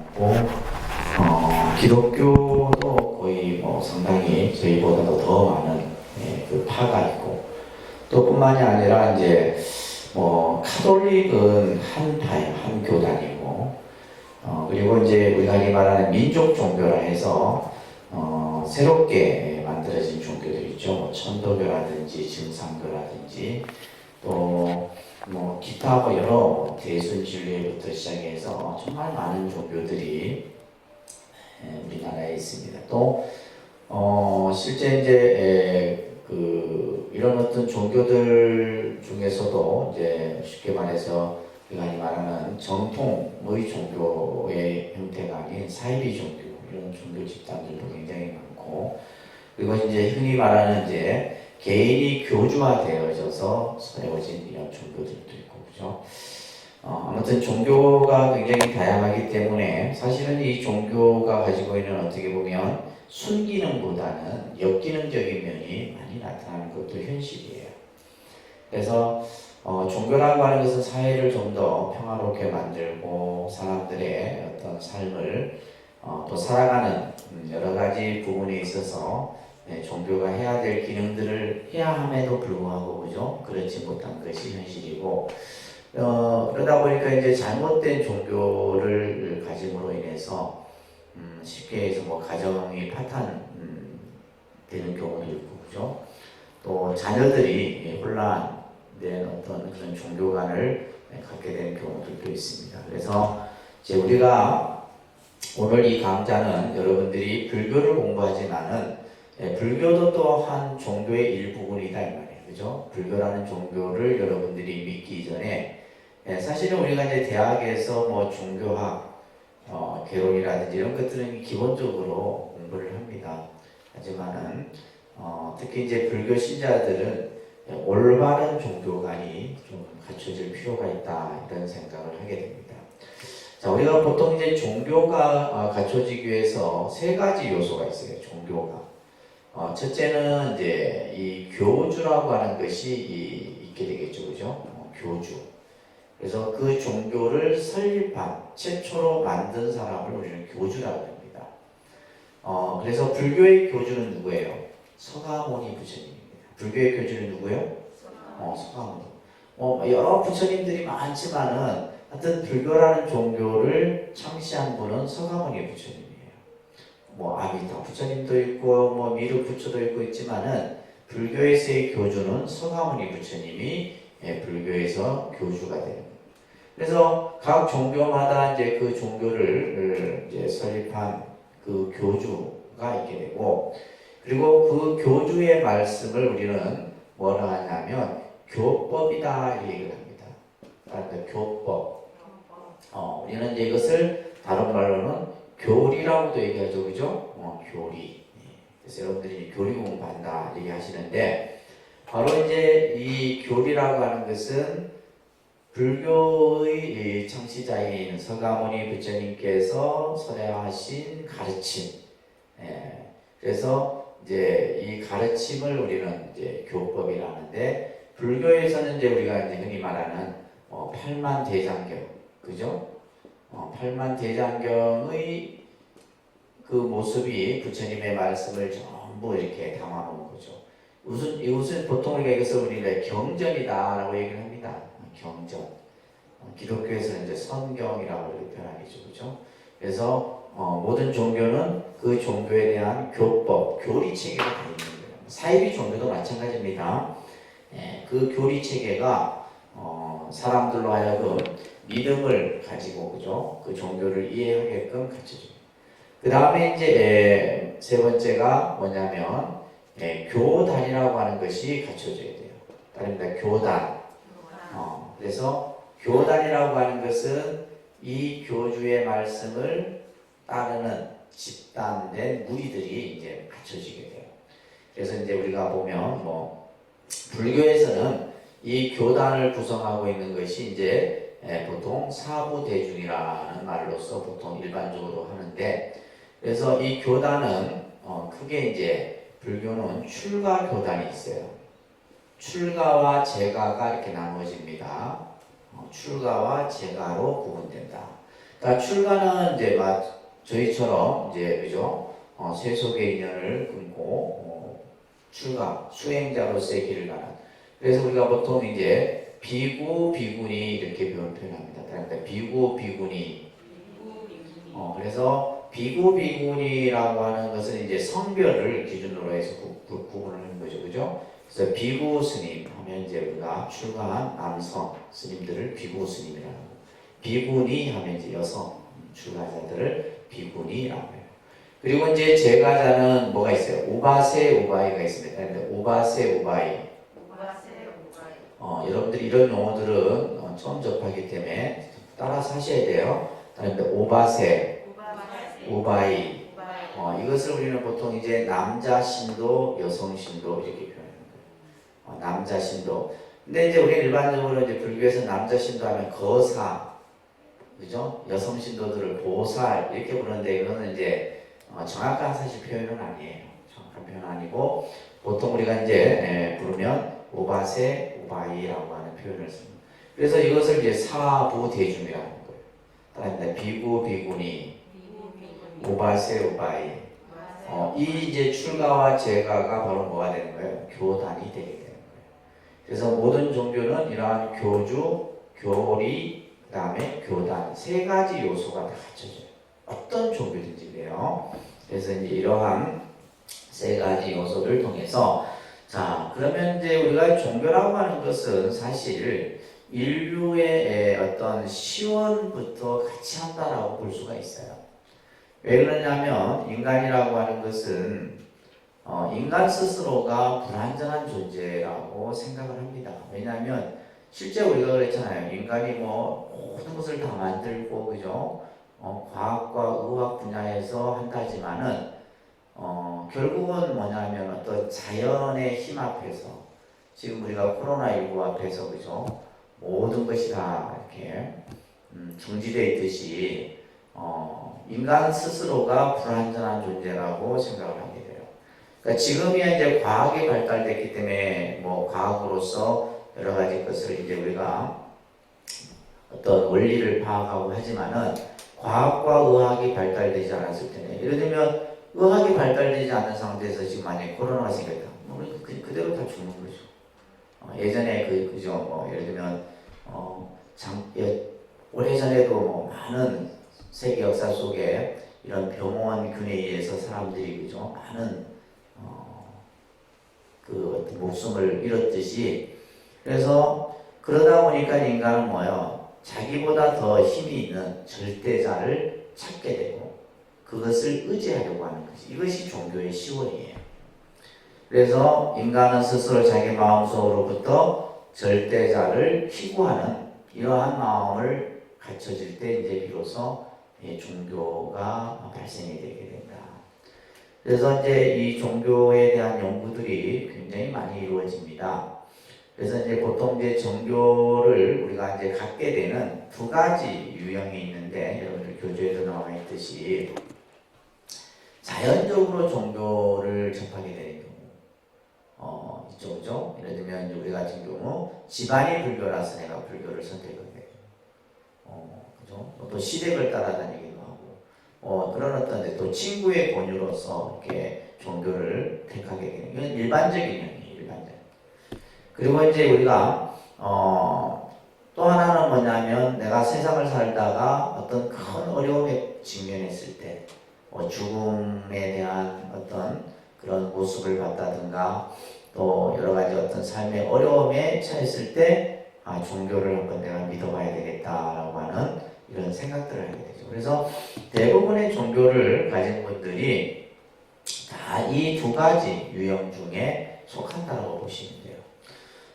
있고, 기독교도 거의 뭐 상당히 저희보다도 더 많은 그 파가 있고, 또 뿐만이 아니라 이제 뭐 카톨릭은 한 파예요, 한 교단이고, 그리고 이제 우리가 흔히 말하는 민족 종교라 해서 새롭게 만들어진 종교들 있죠. 뭐 천도교라든지 증상교라든지 또 뭐 기타 뭐 여러 대순진리부터 시작해서 정말 많은 종교들이 우리나라에 있습니다. 또 실제 이제 이런 어떤 종교들 중에서도 이제 쉽게 말해서 우리가 말하는 정통의 종교의 형태가 아닌 사이비 종교 이런 종교 집단들도 굉장히 많고, 그리고 이제 흔히 말하는 이제 개인이 교주화되어져서 세워진 이런 종교들도 있고, 그죠? 아무튼 종교가 굉장히 다양하기 때문에 사실은 이 종교가 가지고 있는 어떻게 보면 순기능보다는 역기능적인 면이 많이 나타나는 것도 현실이에요. 그래서 종교라고 하는 것은 사회를 좀 더 평화롭게 만들고 사람들의 어떤 삶을 또 살아가는 여러 가지 부분에 있어서 종교가 해야 될 기능들을 해야 함에도 불구하고, 그죠? 그렇지 못한 것이 현실이고, 그러다 보니까 이제 잘못된 종교를 가짐으로 인해서 쉽게 해서 뭐 가정이 파탄 되는 경우도 있고, 그죠? 또 자녀들이 혼란된 어떤 그런 종교관을 갖게 되는 경우들도 있습니다. 그래서 이제 우리가 오늘 이 강좌는 여러분들이 불교를 공부하지만은 불교도 또한 종교의 일부분이다 이 말이에요. 그죠? 불교라는 종교를 여러분들이 믿기 전에 사실은 우리가 이제 대학에서 뭐 종교학, 개론이라든지 이런 것들은 기본적으로 공부를 합니다. 하지만은 특히 이제 불교 신자들은 올바른 종교관이 좀 갖춰질 필요가 있다 이런 생각을 하게 됩니다. 자, 우리가 보통 이제 종교가 갖춰지기 위해서 세 가지 요소가 있어요. 종교가. 첫째는 이제 이 교주라고 하는 것이 있게 되겠죠, 그죠? 교주. 그래서 그 종교를 설립한 최초로 만든 사람을 우리는 교주라고 합니다. 그래서 불교의 교주는 누구예요? 서가모니 부처님입니다. 불교의 교주는 누구예요? 서가모니. 여러 부처님들이 많지만은 하여튼 불교라는 종교를 창시한 분은 서가모니 부처님이에요. 뭐 아미타 부처님도 있고 뭐 미륵 부처도 있고 있지만은 불교에서의 교주는 서가모니 부처님이 불교에서 교주가 됩니다. 그래서 각 종교마다 이제 그 종교를 이제 설립한 그 교주가 있게 되고, 그리고 그 교주의 말씀을 우리는 뭐라 하냐면 교법이다 이렇게 얘기를 합니다. 그러니까 교법. 우리는 이제 이것을 다른 말로는 교리라고도 얘기하죠, 그죠? 교리. 그래서 여러분들이 교리 공부한다 얘기하시는데, 바로 이제 이 교리라고 하는 것은 불교의 창시자인 서가모니 부처님께서 설해하신 가르침. 그래서 이제 이 가르침을 우리는 이제 교법이라는데, 불교에서는 이제 우리가 이제 흔히 말하는 팔만대장경, 그죠? 팔만대장경의 그 모습이 부처님의 말씀을 전부 이렇게 담아놓은 거죠. 이것은 보통 우리가 이것을 우리가 경전이다라고 얘기를 합니다. 경전. 기독교에서는 이제 성경이라고 이렇게 표현하죠, 그죠? 그래서 모든 종교는 그 종교에 대한 교법, 교리 체계가 다 있는 거예요. 사이비 종교도 마찬가지입니다. 그 교리 체계가 사람들로 하여금 믿음을 가지고, 그죠? 그 종교를 이해하게끔 갖춰줘요. 그 다음에 이제 세 번째가 뭐냐면 교단이라고 하는 것이 갖춰져야 돼요. 다릅니다. 교단. 그래서 교단이라고 하는 것은 이 교주의 말씀을 따르는 집단된 무리들이 이제 갖춰지게 돼요. 그래서 이제 우리가 보면 뭐 불교에서는 이 교단을 구성하고 있는 것이 이제 보통 사부대중이라는 말로서 보통 일반적으로 하는데, 그래서 이 교단은 크게 이제 불교는 출가 교단이 있어요. 출가와 제가가 이렇게 나누어집니다. 출가와 제가로 구분된다. 그러니까 출가는 이제 저희처럼 이제 그죠? 세속의 인연을 끊고 출가 수행자로서의 길을 가는. 그래서 우리가 보통 이제 비구 비구니 이렇게 표현합니다. 그러니까 비구 비구니. 그래서 비구 비구니라고 하는 것은 이제 성별을 기준으로 해서 구분을 하는 거죠, 그죠? 그래서 비구 스님 하면 이제 우리가 출가한 남성 스님들을 비구 스님이라고 하고, 비구니 하면 이제 여성 출가자들을 비구니라고 해요. 그리고 이제 제가자는 뭐가 있어요? 우바세 우바이가 있습니다. 근데 우바세 우바이. 여러분들이 이런 용어들은 처음 접하기 때문에 따라서 하셔야 돼요. 그런데 우바세 우바이. 이것을 우리는 보통 이제 남자 신도, 여성 신도 이렇게 표현하는 거예요. 남자 신도. 근데 이제 우리 일반적으로 이제 불교에서 남자 신도 하면 거사, 그죠? 여성 신도들을 보살 이렇게 부르는데 이거는 이제 정확한 사실 표현은 아니에요. 정확한 표현은 아니고 보통 우리가 이제 부르면 우바세 우바이라고 하는 표현을 씁니다. 그래서 이것을 이제 사부대중이라고 하는 거예요. 그다음에 비구 비구니, 우바세 우바이. 이 이제 출가와 제가가 바로 뭐가 되는 거예요? 교단이 되게 되는 거예요. 그래서 모든 종교는 이러한 교주, 교리, 그 다음에 교단 세 가지 요소가 다 갖춰져요. 어떤 종교든지 그래요. 그래서 이제 이러한 세 가지 요소를 통해서 자 그러면 이제 우리가 종교라고 하는 것은 사실 인류의 어떤 시원부터 같이 한다라고 볼 수가 있어요. 왜 그러냐면 인간이라고 하는 것은 인간 스스로가 불완전한 존재라고 생각을 합니다. 왜냐하면 실제 우리가 그랬잖아요. 인간이 뭐 모든 것을 다 만들고 그죠? 과학과 의학 분야에서 한다지만은 결국은 뭐냐면 어떤 자연의 힘 앞에서 지금 우리가 코로나19 앞에서 그죠? 모든 것이 다 이렇게 중지되어 있듯이 인간 스스로가 불완전한 존재라고 생각을 하게 돼요. 그러니까 지금이야 이제 과학이 발달됐기 때문에 뭐 과학으로서 여러 가지 것을 이제 우리가 어떤 원리를 파악하고 하지만은 과학과 의학이 발달되지 않았을 때는 예를 들면 의학이 발달되지 않은 상태에서 지금 만약에 코로나가 생겼다. 그대로 다 죽는 거죠. 예전에 그죠 뭐 예를 들면 오래전에도 뭐 많은 세계 역사 속에 이런 병원균에 의해서 사람들이 그죠 많은 그 어떤 목숨을 잃었듯이 그래서 그러다 보니까 인간은 뭐요 자기보다 더 힘이 있는 절대자를 찾게 되고 그것을 의지하려고 하는 것이 이것이 종교의 시원이에요. 그래서 인간은 스스로 자기 마음속으로부터 절대자를 희구하는 이러한 마음을 갖춰질 때 이제 비로소 종교가 발생이 되게 된다. 그래서 이제 이 종교에 대한 연구들이 굉장히 많이 이루어집니다. 그래서 이제 보통 이제 종교를 우리가 이제 갖게 되는 두 가지 유형이 있는데 여러분들 교재에도 나와 있듯이 자연적으로 종교를 접하게 되는 경우 있죠. 예를 들면 우리 같은 경우 집안이 불교라서 내가 불교를 선택하게 그죠? 또 시댁을 따라다니기도 하고 그런 어떤 또 친구의 권유로서 이렇게 종교를 택하게 되는 건 일반적인 현상이에요. 일반적. 그리고 이제 우리가 또 하나는 뭐냐면 내가 세상을 살다가 어떤 큰 어려움에 직면했을 때 죽음에 대한 어떤 그런 모습을 봤다든가 또 여러 가지 어떤 삶의 어려움에 처했을 때 종교를 한번 내가 믿어봐야 되겠다라고 하는 이런 생각들을 하게 되죠. 그래서 대부분의 종교를 가진 분들이 다 이 두 가지 유형 중에 속한다고 보시면 돼요.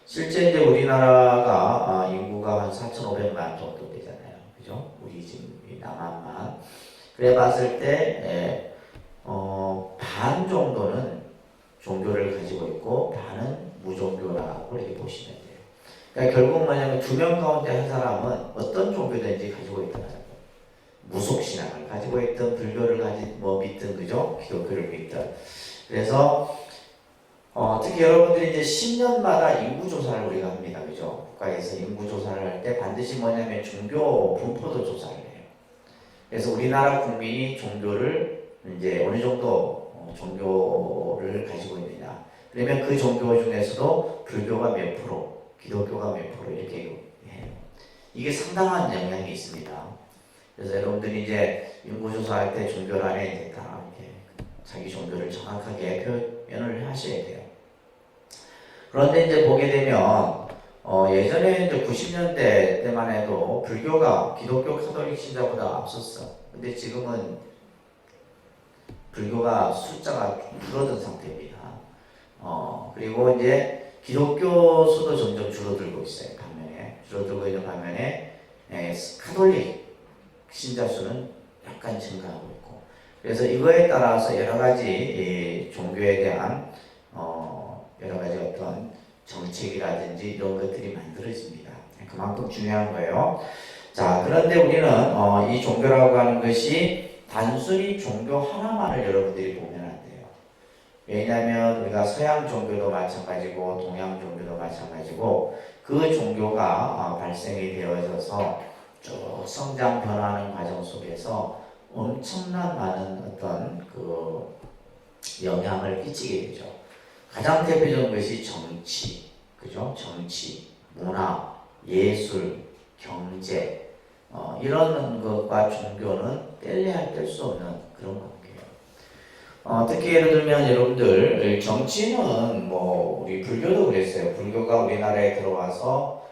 실제 이제 우리나라가 인구가 한 4,500만 정도 되잖아요. 그죠? 우리 지금 남한만. 그래 봤을 때 반 정도는 종교를 가지고 있고 반은 무종교라고 이렇게 보시면 돼요. 그러니까 결국 뭐냐면 두 명 가운데 한 사람은 어떤 종교든지 가지고 있다는 거예요. 무속신앙을 가지고 있든 불교를 믿든 그죠? 기독교를 믿든. 그래서 특히 여러분들이 이제 10년마다 인구조사를 우리가 합니다. 그죠? 국가에서 인구조사를 할 때 반드시 뭐냐면 종교 분포도 조사를 해요. 그래서 우리나라 국민이 종교를 이제 어느 정도 종교를 가지고 있느냐. 그러면 그 종교 중에서도 불교가 몇 프로, 기독교가 몇 프로 이렇게 해요. 이게 상당한 영향이 있습니다. 그래서 여러분들이 이제 인구조사할 때 종교란에 이제 다 이렇게 자기 종교를 정확하게 표현을 하셔야 돼요. 그런데 이제 보게 되면 예전에 이제 90년대 때만 해도 불교가 기독교 카톨릭 신자보다 앞섰어. 근데 지금은 불교가 숫자가 줄어든 상태입니다. 그리고 이제 기독교 수도 점점 줄어들고 있어요. 반면에 줄어들고 있는 반면에 카톨릭 신자 수는 약간 증가하고 있고. 그래서 이거에 따라서 여러 가지 종교에 대한 여러 가지 어떤 정책이라든지 이런 것들이 만들어집니다. 그만큼 중요한 거예요. 자, 그런데 우리는 이 종교라고 하는 것이 단순히 종교 하나만을 여러분들이 보면 안 돼요. 왜냐하면 우리가 서양 종교도 마찬가지고 동양 종교도 마찬가지고 그 종교가 발생이 되어져서 쭉 성장 변화하는 과정 속에서 엄청난 많은 어떤 그 영향을 끼치게 되죠. 가장 대표적인 것이 정치, 그죠? 정치, 문화, 예술, 경제, 이런 것과 종교는 뗄 수 없는 그런 관계예요. 특히 예를 들면 여러분들 정치는 뭐 우리 불교도 그랬어요. 불교가 우리나라에 들어와서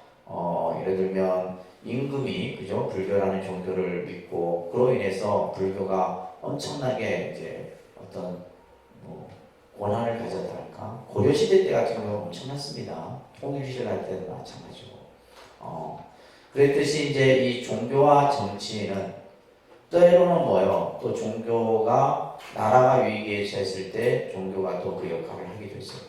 예를 들면 임금이 그죠? 불교라는 종교를 믿고 그로 인해서 불교가 엄청나게 이제 어떤 뭐 권한을 가졌달까. 고려시대 때 같은 경우는 엄청났습니다. 통일시대 할 때도 마찬가지고. 그랬듯이 이제 이 종교와 정치는 때로는 뭐요? 또 종교가 나라가 위기에 처했을 때 종교가 또 그 역할을 하기도 했어요.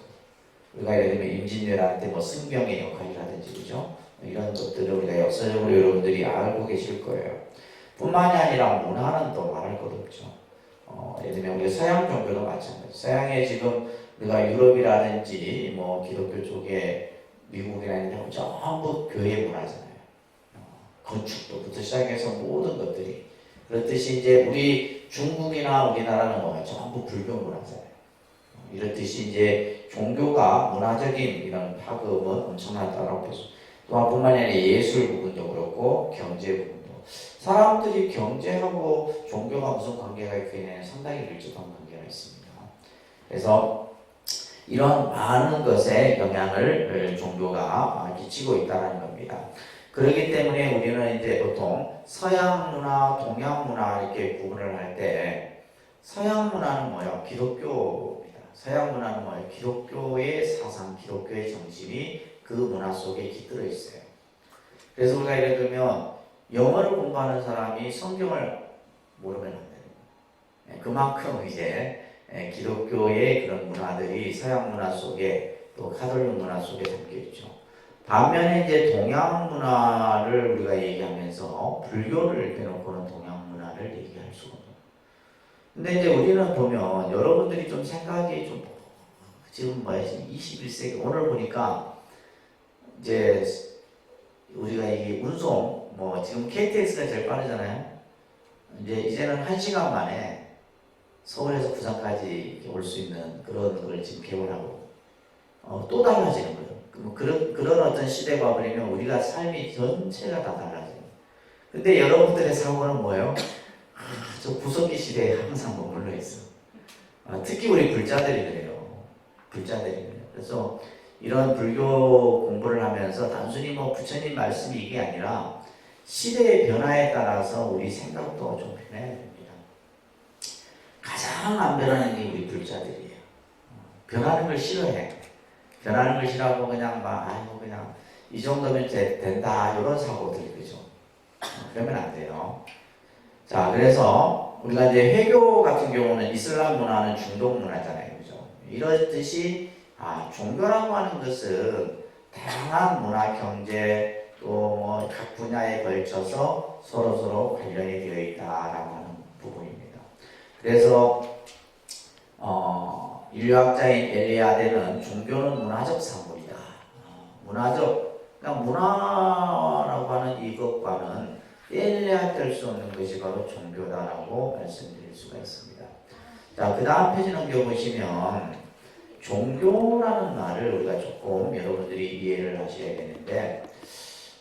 우리가 예를 들면 임진왜란 때 뭐 승병의 역할이라든지 그죠? 이런 것들을 우리가 역사적으로 여러분들이 알고 계실 거예요. 뿐만이 아니라 문화는 또 말할 것 없죠. 예를 들면 우리 서양 종교도 마찬가지. 서양에 지금 우리가 유럽이라든지 뭐 기독교 쪽에 미국이라든지 전부 교회 문화잖아요. 건축도부터 시작해서 모든 것들이. 그렇듯이 이제 우리 중국이나 우리나라는 뭐예요? 전부 불교 문화잖아요. 이렇듯이 이제 종교가 문화적인 이런 파급은 엄청나다라고 볼수 있습니다. 또한 뿐만이 아니라 예술 부분도 그렇고 경제 부분도. 사람들이 경제하고 종교가 무슨 관계가 있기에는 상당히 밀접한 관계가 있습니다. 그래서 이런 많은 것에 영향을 종교가 끼치고 있다는 겁니다. 그렇기 때문에 우리는 이제 보통 서양 문화, 동양 문화 이렇게 구분을 할 때 서양 문화는 뭐예요? 기독교입니다. 서양 문화는 뭐예요? 기독교의 사상, 기독교의 정신이 그 문화 속에 깃들어 있어요. 그래서 우리가 예를 들면 영어를 공부하는 사람이 성경을 모르면 안 돼요. 그만큼 이제 기독교의 그런 문화들이 서양 문화 속에 또 카톨릭 문화 속에 담겨 있죠. 반면에 이제 동양 문화를 우리가 얘기하면서 불교를 빼놓고는 동양 문화를 얘기할 수가 없어요. 근데 이제 우리는 보면 여러분들이 좀 생각이 좀 지금 뭐야 지금 21세기 오늘 보니까 이제 우리가 이 운송 뭐 지금 KTX가 제일 빠르잖아요. 이제는 1시간 만에 서울에서 부산까지 올 수 있는 그런 걸 지금 개발하고 또 달라지는 거예요. 그런 어떤 시대가 와버리면 우리가 삶이 전체가 다 달라져요. 근데 여러분들의 사고는 뭐예요? 저 구석기 시대에 항상 머물러 있어. 특히 우리 불자들이 그래요. 불자들이 그래요. 그래서 이런 불교 공부를 하면서 단순히 뭐 부처님 말씀이 이게 아니라 시대의 변화에 따라서 우리 생각도 좀 변해야 됩니다. 가장 안 변하는 게 우리 불자들이에요. 변하는 걸 싫어해. 변하는 걸 싫어하고 그냥 막 아이고 그냥 이 정도면 된다 이런 사고들 그죠? 그러면 안 돼요. 자 그래서 우리가 이제 회교 같은 경우는 이슬람 문화는 중동 문화잖아요, 그죠? 이렇듯이 종교라고 하는 것은 다양한 문화, 경제 또 뭐 각 분야에 걸쳐서 서로 관련이 되어 있다라고 하는 부분입니다. 그래서 인류학자인 엘리아데는 종교는 문화적 산물이다. 문화적, 그러니까 문화라고 하는 이것과는 떼려야 뗄 수 없는 것이 바로 종교다라고 말씀드릴 수가 있습니다. 자, 그 다음 페이지 넘겨보시면 종교라는 말을 우리가 조금 여러분들이 이해를 하셔야 되는데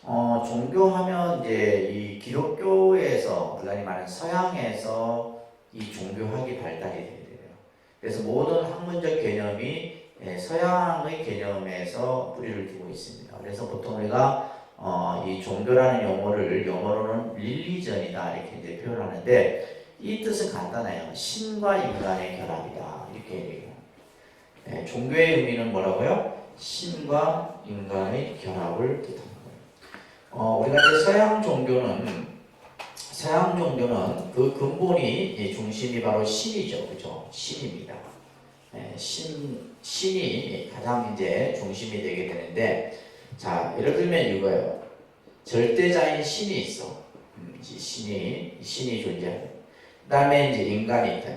종교하면 이제 이 기독교에서 그다음에 많은 서양에서 이 종교학이 발달이 되게 돼요. 그래서 모든 학문적 개념이 서양의 개념에서 뿌리를 두고 있습니다. 그래서 보통 우리가 이 종교라는 용어를 영어로는 릴리전이다 이렇게 이제 표현하는데 이 뜻은 간단해요. 신과 인간의 결합이다 이렇게 얘기해요. 종교의 의미는 뭐라고요? 신과 인간의 결합을 뜻합니다. 우리가 이제 서양 종교는 그 근본이 중심이 바로 신이죠, 그죠? 신입니다. 신이 가장 이제 중심이 되게 되는데, 자, 예를 들면 이거예요. 절대자인 신이 있어. 신이 존재하고, 그다음에 이제 인간이 있다.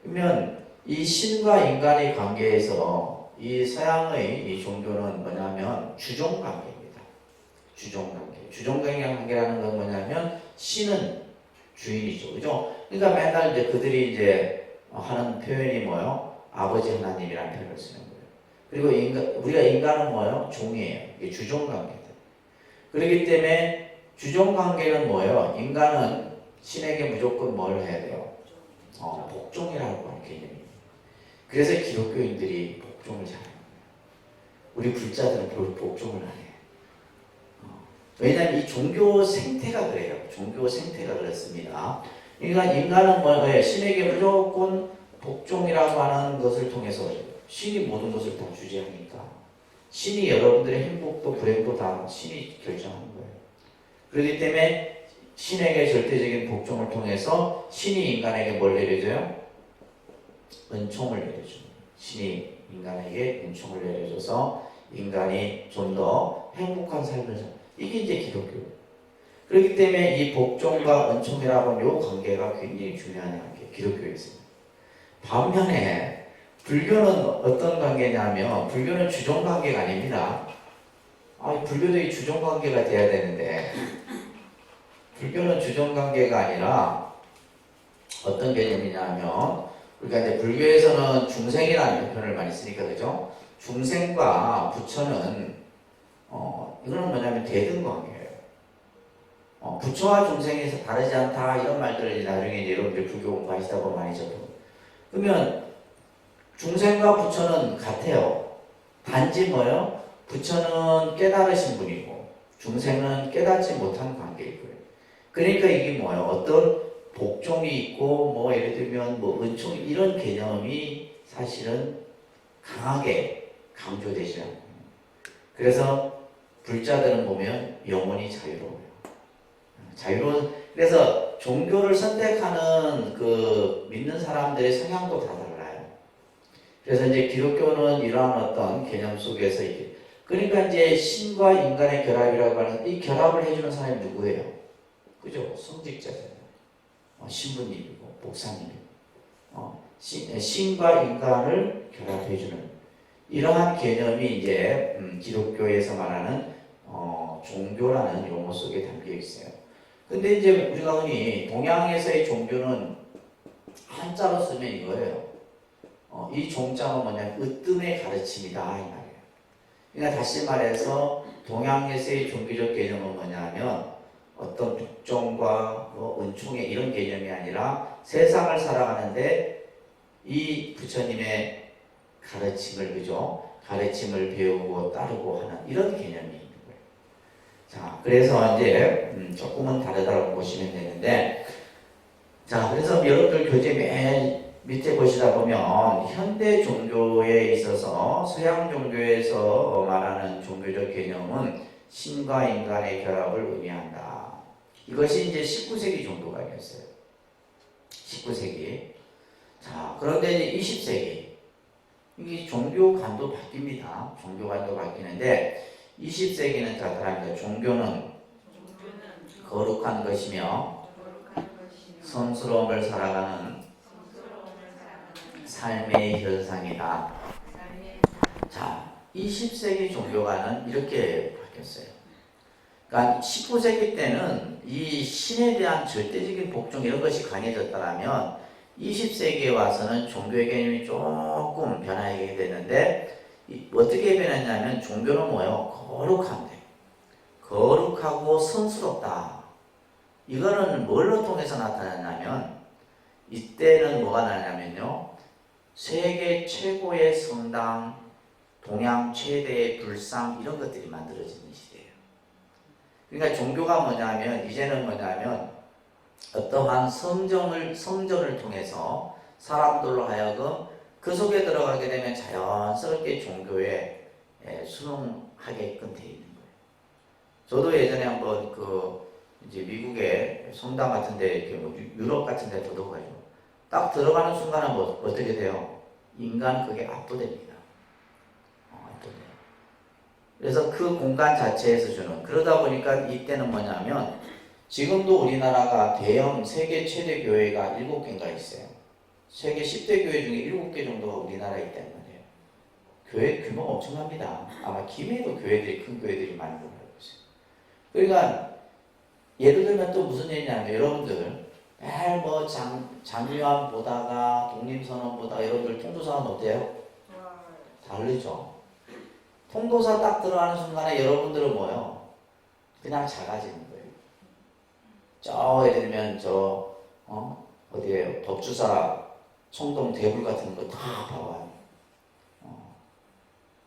그러면 이 신과 인간의 관계에서 이 서양의 이 종교는 뭐냐면 주종 관계. 주종관계라는 건 뭐냐면 신은 주인이죠, 그죠? 그러니까 맨날 이제 그들이 이제 하는 표현이 뭐요? 아버지 하나님이라는 표현을 쓰는 거예요. 그리고 우리가 인간은 뭐요? 종이에요. 이게 주종관계다. 그렇기 때문에 주종관계는 뭐예요? 인간은 신에게 무조건 뭘 해야 돼요? 복종이라고 하는 개념입니다. 그래서 기독교인들이 복종을 잘해요. 우리 불자들은 별 복종을 안 해요. 왜냐하면 이 종교 생태가 그래요. 종교 생태가 그렇습니다. 그러니까 인간은 뭐예요? 신에게 무조건 복종이라고 하는 것을 통해서 신이 모든 것을 다 주재하니까 신이 여러분들의 행복도 불행도 다 신이 결정하는 거예요. 그렇기 때문에 신에게 절대적인 복종을 통해서 신이 인간에게 뭘 내려줘요? 은총을 내려줍니다. 신이 인간에게 은총을 내려줘서 인간이 좀 더 행복한 삶을 살. 이게 이제 기독교예요. 그렇기 때문에 이 복종과 은총이라고 하는 이 관계가 굉장히 중요한 관계, 기독교에 있습니다. 반면에 불교는 어떤 관계냐면 불교는 주종 관계가 아닙니다. 불교도 이 주종 관계가 돼야 되는데 불교는 주종 관계가 아니라 어떤 개념이냐면 우리가 이제 불교에서는 중생이라는 표현을 많이 쓰니까 그죠? 중생과 부처는 이거는 뭐냐면 대등관계예요. 부처와 중생에서 다르지 않다 이런 말들을 나중에 여러분들 불교 공부하시다 보면 많이 접해요. 그러면 중생과 부처는 같아요. 단지 뭐요? 부처는 깨달으신 분이고 중생은 깨닫지 못한 관계이고요. 그러니까 이게 뭐예요? 어떤 복종이 있고 뭐 예를 들면 뭐 은총 이런 개념이 사실은 강하게 강조되지 않아요. 그래서 불자들은 보면 영혼이 자유로워요. 그래서 종교를 선택하는 그 믿는 사람들의 성향도 다 달라요. 그래서 이제 기독교는 이러한 어떤 개념 속에서 이게 그러니까 이제 신과 인간의 결합이라고 하는 이 결합을 해주는 사람이 누구예요? 그죠? 성직자잖아요. 신부님이고 목사님이고 신과 인간을 결합해주는 이러한 개념이 이제 기독교에서 말하는 종교라는 용어 속에 담겨 있어요. 근데 이제 우리가 흔히 동양에서의 종교는 한자로 쓰면 이거예요. 이 종자는 뭐냐면 으뜸의 가르침이다 이 말이에요. 그러니까 다시 말해서 동양에서의 종교적 개념은 뭐냐면 어떤 복종과 은총의 이런 개념이 아니라 세상을 살아가는데 이 부처님의 가르침을 그죠? 가르침을 배우고 따르고 하는 이런 개념이 있는 거예요. 자, 그래서 이제 조금은 다르다고 보시면 되는데, 자, 그래서 여러분들 교재 맨 밑에 보시다 보면 현대 종교에 있어서 서양 종교에서 말하는 종교적 개념은 신과 인간의 결합을 의미한다. 이것이 이제 19세기 종교가 아니었어요. 19세기. 자, 그런데 이제 20세기. 이게 종교관도 바뀝니다. 종교관도 바뀌는데 20세기는 다릅니다. 종교는 거룩한 것이며 성스러움을 살아가는 삶의 현상이다. 자, 20세기 종교관은 이렇게 바뀌었어요. 그러니까 19세기 때는 이 신에 대한 절대적인 복종 이런 것이 강해졌다면 20세기에 와서는 종교의 개념이 조금 변하게 됐는데 어떻게 변했냐면 종교는 뭐예요? 거룩한데 거룩하고 성스럽다. 이거는 뭘로 통해서 나타났냐면 이때는 뭐가 나냐면요. 세계 최고의 성당, 동양 최대의 불상 이런 것들이 만들어지는 시대예요. 그러니까 종교가 뭐냐면 이제는 뭐냐면 어떠한 성전을 통해서 사람들로 하여금 그 속에 들어가게 되면 자연스럽게 종교에 순응하게끔 돼 있는 거예요. 저도 예전에 한번 이제 미국의 성당 같은데 이렇게 뭐 유럽 같은데 들어가요. 딱 들어가는 순간은 뭐 어떻게 돼요? 인간 그게 압도됩니다. 압도돼요. 그래서 그 공간 자체에서 주는 그러다 보니까 이때는 뭐냐면 지금도 우리나라가 대형 세계 최대 교회가 7개인가 있어요. 세계 10대 교회 중에 7개 정도가 우리나라에 있다는 거예요. 교회 규모가 엄청납니다. 아마 김해도 큰 교회들이 많이 보고 있어요. 그러니까 예를 들면 또 무슨 얘기냐면 여러분들 매일 뭐 장유한 보다가 독립선언 보다가 여러분들 통도사는 어때요? 다르죠. 통도사 딱 들어가는 순간에 여러분들은 뭐예요? 그냥 작아지는 거예요. 예를 들면 어디에요? 법주사 청동 대불 같은 거 다 봐봐요.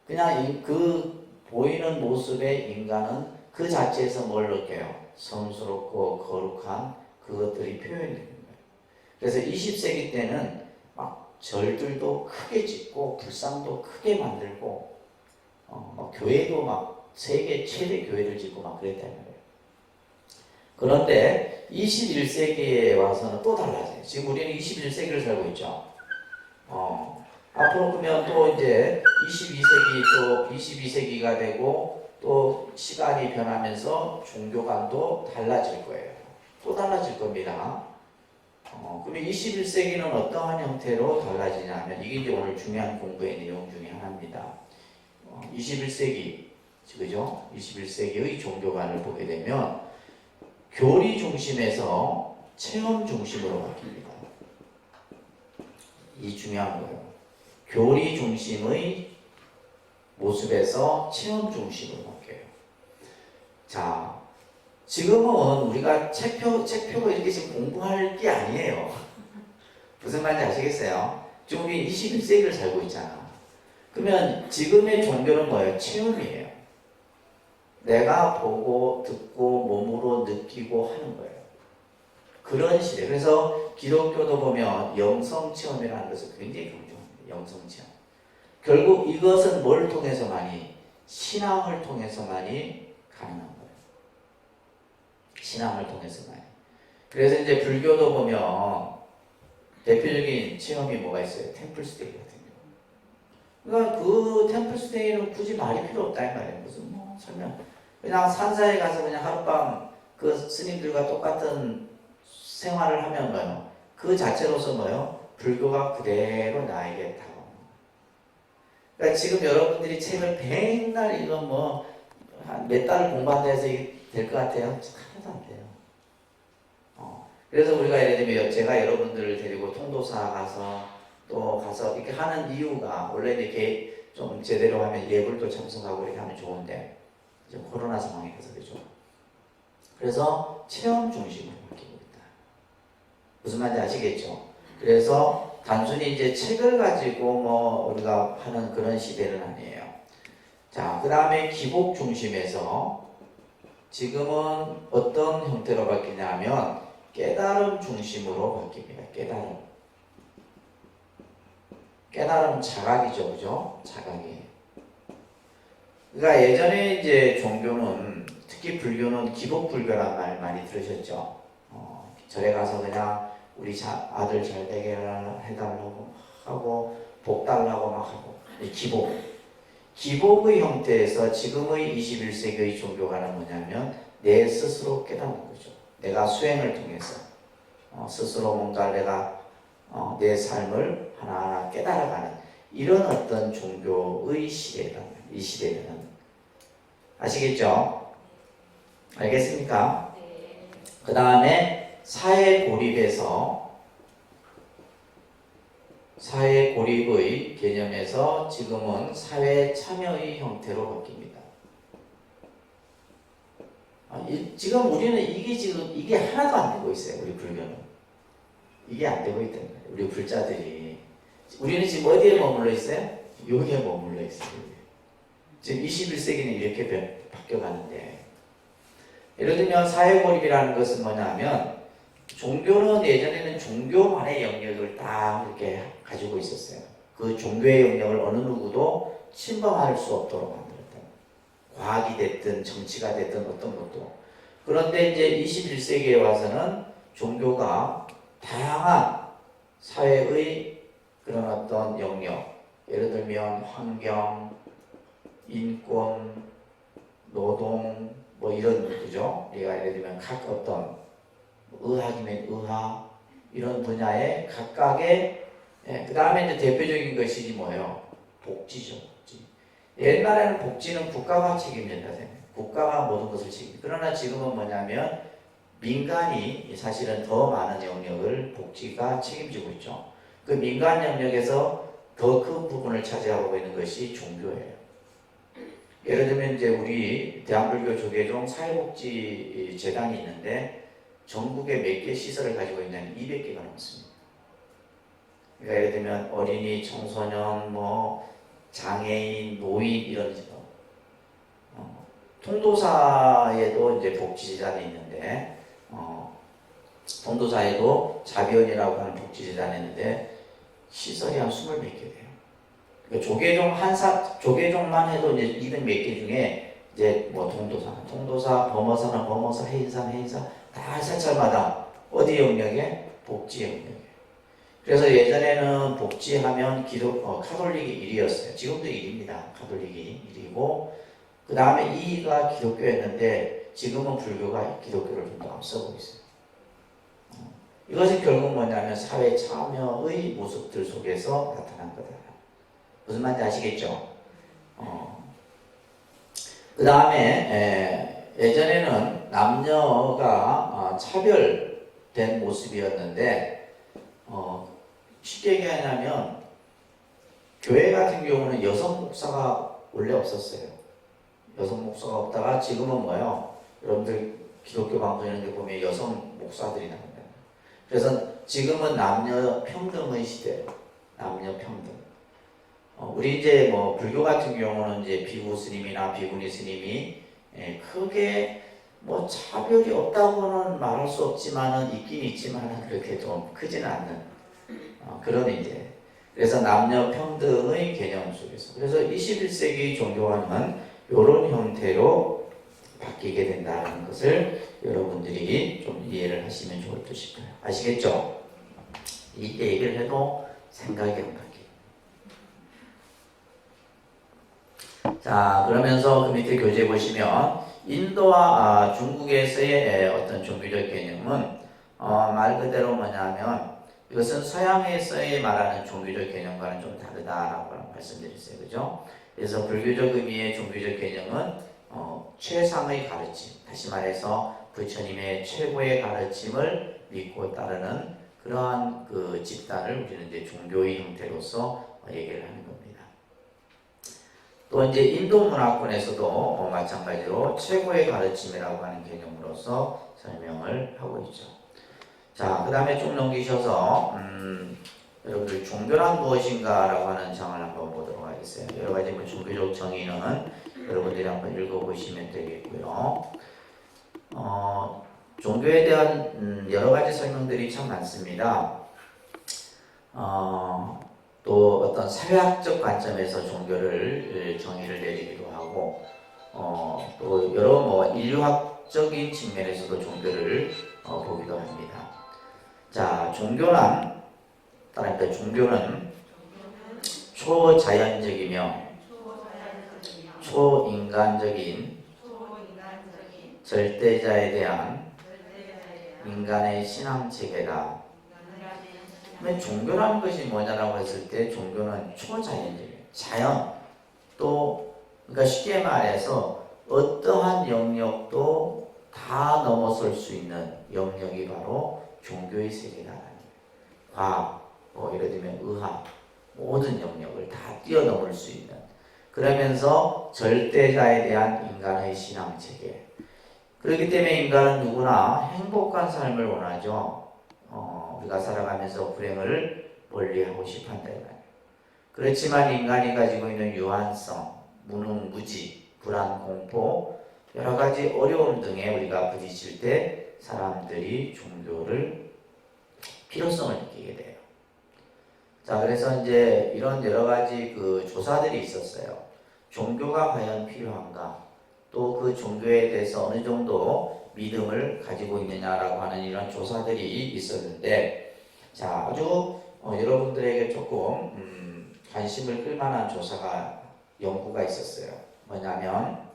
그냥 그 보이는 모습의 인간은 그 자체에서 뭘 느껴요? 성스럽고 거룩한 그것들이 표현이 되는 거예요. 그래서 20세기 때는 막 절들도 크게 짓고 불상도 크게 만들고 교회도 막 세계 최대 교회를 짓고 막 그랬다는 거예요. 그런데 21세기에 와서는 또 달라져요. 지금 우리는 21세기를 살고 있죠. 앞으로 그러면 또 이제 22세기가 되고 또 시간이 변하면서 종교관도 달라질 거예요. 또 달라질 겁니다. 그러면 21세기는 어떠한 형태로 달라지냐면 이게 이제 오늘 중요한 공부의 내용 중에 하나입니다. 21세기, 그죠? 21세기의 종교관을 보게 되면 교리 중심에서 체험 중심으로 바뀝니다. 이 중요한 거예요. 교리 중심의 모습에서 체험 중심으로 바뀌어요. 자, 지금은 우리가 책표고 이렇게 지금 공부할 게 아니에요. 무슨 말인지 아시겠어요? 지금 우리 21세기를 살고 있잖아. 그러면 지금의 종교는 뭐예요? 체험이에요. 내가 보고 듣고 몸으로 느끼고 하는 거예요. 그런 시대. 그래서 기독교도 보면 영성체험이라는 것을 굉장히 강조합니다. 영성체험. 결국 이것은 뭘 통해서 많이? 신앙을 통해서 많이 가능한 거예요. 신앙을 통해서 많이. 그래서 이제 불교도 보면 대표적인 체험이 뭐가 있어요? 템플스테이 같은 경우. 그러니까 그 템플스테이는 굳이 말이 필요 없다 이 말이에요. 무슨 뭐 설명. 그냥 산사에 가서 그냥 하룻밤 그 스님들과 똑같은 생활을 하면 뭐요? 그 자체로서 뭐요? 불교가 그대로 나에게 다가오는 거예요. 그러니까 지금 여러분들이 책을 백날 이거 뭐 한 몇 달을 공부한다 해서 이게 될 것 같아요? 하나도 안 돼요. 그래서 우리가 예를 들면 제가 여러분들을 데리고 통도사 가서 또 가서 이렇게 하는 이유가 원래 이렇게 좀 제대로 하면 예불도 참석하고 이렇게 하면 좋은데 이제 코로나 상황이 돼서 그죠. 그래서 체험 중심으로 바뀌고 있다. 무슨 말인지 아시겠죠? 그래서 단순히 이제 책을 가지고 뭐 우리가 하는 그런 시대는 아니에요. 자, 그 다음에 기복 중심에서 지금은 어떤 형태로 바뀌냐면 깨달음 중심으로 바뀝니다. 깨달음 자각이죠, 그죠? 자각이. 그러니까 예전에 이제 종교는 특히 불교는 기복불교란 말 많이 들으셨죠? 절에 가서 그냥 우리 아들 잘 되게 해달라고 하고 복 달라고 막 하고 기복의 형태에서 지금의 21세기의 종교가는 뭐냐면 내 스스로 깨닫는 거죠. 내가 수행을 통해서 스스로 뭔가 내가 내 삶을 하나하나 깨달아가는 이런 어떤 종교의 시대다. 이 시대는 아시겠죠? 알겠습니까? 그 다음에 사회 고립의 개념에서 지금은 사회 참여의 형태로 바뀝니다. 지금 우리는 이게 하나도 안 되고 있어요. 우리 불교는. 이게 안 되고 있다는 거예요. 우리 불자들이. 우리는 지금 어디에 머물러 있어요? 여기에 머물러 있어요. 지금 21세기는 이렇게 바뀌어가는데, 예를 들면 사회고립이라는 것은 뭐냐면, 종교는 예전에는 종교만의 영역을 딱 이렇게 가지고 있었어요. 그 종교의 영역을 어느 누구도 침범할 수 없도록 만들었다. 과학이 됐든 정치가 됐든 어떤 것도. 그런데 이제 21세기에 와서는 종교가 다양한 사회의 그런 어떤 영역, 예를 들면 환경, 인권, 노동, 뭐 이런 그죠? 예를 들면 각 어떤 의학이면 의학 이런 분야의 각각의 그 다음에 이제 대표적인 것이 뭐예요? 복지죠. 복지. 옛날에는 복지는 국가가 책임진다 생각. 국가가 모든 것을 책임. 그러나 지금은 뭐냐면 민간이 사실은 더 많은 영역을 복지가 책임지고 있죠. 그 민간 영역에서 더 큰 부분을 차지하고 있는 것이 종교예요. 예를 들면 이제 우리 대한불교 조계종 사회복지재단이 있는데 전국에 몇 개 시설을 가지고 있냐면 200개가 넘습니다. 그러니까 예를 들면 어린이, 청소년, 뭐 장애인, 노인 이런 통도사에도 이제 복지재단이 있는데 통도사에도 자비원이라고 하는 복지재단이 있는데 시설이 한 20몇 개 돼요. 그러니까 조계종만 해도 이제 200몇 개 중에 이제 뭐 통도사, 범어사는 범어사, 해인사 다 사찰마다 어디 영역에? 복지 영역에. 그래서 예전에는 복지하면 카톨릭이 1위였어요. 지금도 1위입니다. 카톨릭이 1위고 그 다음에 2위가 기독교였는데 지금은 불교가 기독교를 좀 더 앞서고 있어요. 이것은 결국 뭐냐면 사회 참여의 모습들 속에서 나타난 거다. 무슨 말인지 아시겠죠? 그 다음에 예전에는 남녀가 차별된 모습이었는데 쉽게 얘기하냐면 교회 같은 경우는 여성 목사가 원래 없었어요. 여성 목사가 없다가 지금은 뭐예요? 여러분들 기독교 방송 이런 데 보면 여성 목사들이 나옵니다. 그래서 지금은 남녀 평등의 시대예요. 남녀 평등. 우리 이제 뭐 불교 같은 경우는 이제 비구 스님이나 비구니 스님이 크게 뭐 차별이 없다고는 말할 수 없지만은 있긴 있지만은 그렇게 좀 크지는 않는 그런 이제 그래서 남녀 평등의 개념 속에서 그래서 21세기 종교화는 이런 형태로 바뀌게 된다는 것을 여러분들이 좀 이해를 하시면 좋을 듯 싶어요. 아시겠죠? 이 얘기를 해도 생각이 안 바뀌어요. 자, 그러면서 그 밑에 교재 보시면 인도와 중국에서의 어떤 종교적 개념은 말 그대로 뭐냐면 이것은 서양에서의 말하는 종교적 개념과는 좀 다르다라고 말씀드렸어요. 그죠? 그래서 불교적 의미의 종교적 개념은 최상의 가르침, 다시 말해서 부처님의 최고의 가르침을 믿고 따르는 그러한 그 집단을 우리는 이제 종교의 형태로서 얘기를 하는 겁니다. 또 이제 인도 문화권에서도 마찬가지로 최고의 가르침이라고 하는 개념으로서 설명을 하고 있죠. 자, 그 다음에 좀 넘기셔서 여러분들 종교란 무엇인가라고 하는 장을 한번 보도록 하겠어요. 여러 가지 뭐 종교적 정의는 여러분들이 한번 읽어보시면 되겠고요. 종교에 대한 여러 가지 설명들이 참 많습니다. 또 어떤 사회학적 관점에서 종교를 정의를 내리기도 하고 또 여러 뭐 인류학적인 측면에서도 종교를 보기도 합니다. 자, 종교란 따라합니다. 종교는 초자연적이며 초인간적인 절대자에 대한 인간의 신앙체계다. 종교라는 것이 뭐냐라고 했을 때 종교는 초자연적이에요. 자연 또 그러니까 쉽게 말해서 어떠한 영역도 다 넘어설 수 있는 영역이 바로 종교의 세계다라는 거예요. 과학, 뭐 예를 들면 의학, 모든 영역을 다 뛰어넘을 수 있는, 그러면서 절대자에 대한 인간의 신앙체계. 그렇기 때문에 인간은 누구나 행복한 삶을 원하죠. 우리가 살아가면서 불행을 멀리하고 싶어 한다 이 말이에요. 그렇지만 인간이 가지고 있는 유한성, 무능무지, 불안, 공포, 여러 가지 어려움 등에 우리가 부딪힐 때 사람들이 종교를 필요성을 느끼게 돼요. 자, 그래서 이제 이런 여러 가지 그 조사들이 있었어요. 종교가 과연 필요한가? 또 그 종교에 대해서 어느 정도 믿음을 가지고 있느냐라고 하는 이런 조사들이 있었는데, 자, 아주 여러분들에게 조금 관심을 끌만한 조사가 연구가 있었어요. 뭐냐면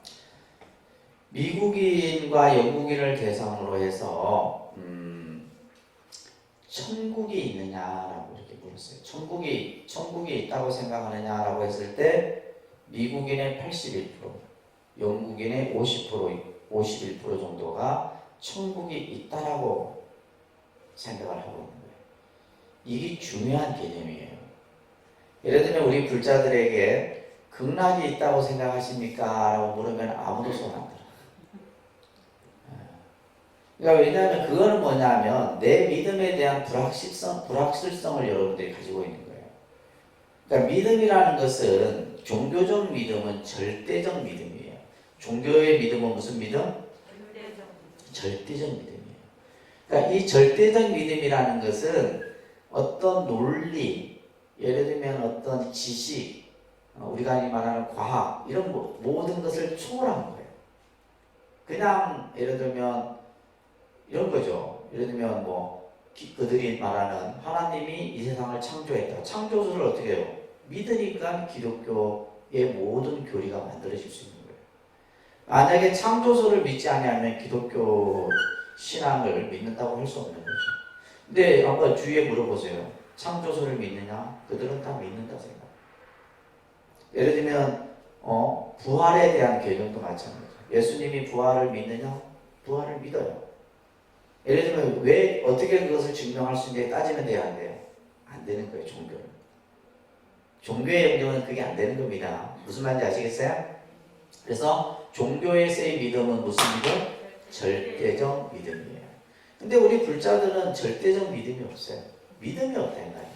미국인과 영국인을 대상으로 해서 천국이 있느냐라고 이렇게 물었어요. 천국이 있다고 생각하느냐라고 했을 때 미국인의 81%, 영국인의 51% 정도가 천국이 있다라고 생각을 하고 있는 거예요. 이게 중요한 개념이에요. 예를 들면 우리 불자들에게 극락이 있다고 생각하십니까? 라고 물으면 아무도 손 안 들어요. 그러니까 왜냐하면 그거는 뭐냐면 내 믿음에 대한 불확실성을 여러분들이 가지고 있는 거예요. 그러니까 믿음이라는 것은, 종교적 믿음은 절대적 믿음이에요. 종교의 믿음은 무슨 믿음? 절대적 믿음이에요. 그러니까 이 절대적 믿음이라는 것은 어떤 논리, 예를 들면 어떤 지식, 우리가 말하는 과학, 이런 모든 것을 초월한 거예요. 그냥 예를 들면 이런 거죠. 예를 들면 그들이 말하는 하나님이 이 세상을 창조했다. 창조주를 어떻게 해요? 믿으니까 기독교의 모든 교리가 만들어질 수 있는 거예요. 만약에 창조주를 믿지 않으면 기독교 신앙을 믿는다고 할 수 없는 거죠. 근데 아까 주위에 물어보세요. 창조주를 믿느냐? 그들은 다 믿는다 생각. 예를 들면 부활에 대한 개념도 마찬가지죠. 예수님이 부활을 믿느냐? 부활을 믿어요. 예를 들면 왜 어떻게 그것을 증명할 수 있는지 따지면 돼요, 안 돼요? 안 되는 거예요, 종교는. 종교의 영역은 그게 안 되는 겁니다. 무슨 말인지 아시겠어요? 그래서 종교에서의 믿음은 무슨 믿음? 절대적 믿음이에요. 근데 우리 불자들은 절대적 믿음이 없어요. 믿음이 없다는 거예요.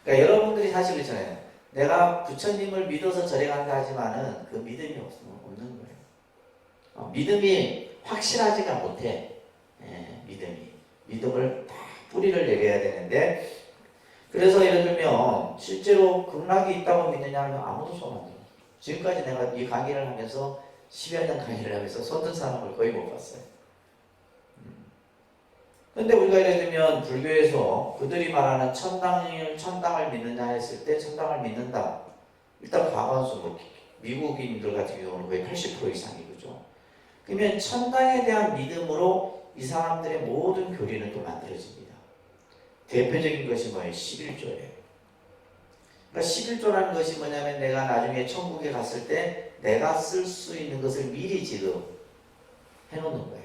그러니까 여러분들이 사실 그렇잖아요. 내가 부처님을 믿어서 절에 간다 하지만은 그 믿음이 없는 거예요. 믿음이 확실하지가 못해. 믿음을 다 뿌리를 내려야 되는데, 그래서 예를 들면 실제로 극락이 있다고 믿느냐 하면 아무도 손 안 들어요. 지금까지 내가 이 강의를 하면서 10여 년 강의를 하면서 손든 사람을 거의 못 봤어요. 근데 우리가 예를 들면 불교에서 그들이 말하는 천당을 믿느냐 했을 때 천당을 믿는다. 일단 과반수, 미국인들 같은 경우는 거의 80% 이상이죠. 그러면 천당에 대한 믿음으로 이 사람들의 모든 교리는 또 만들어집니다. 대표적인 것이 뭐예요? 11조예요. 그러니까 11조라는 것이 뭐냐면 내가 나중에 천국에 갔을 때 내가 쓸 수 있는 것을 미리 지금 해놓는 거예요.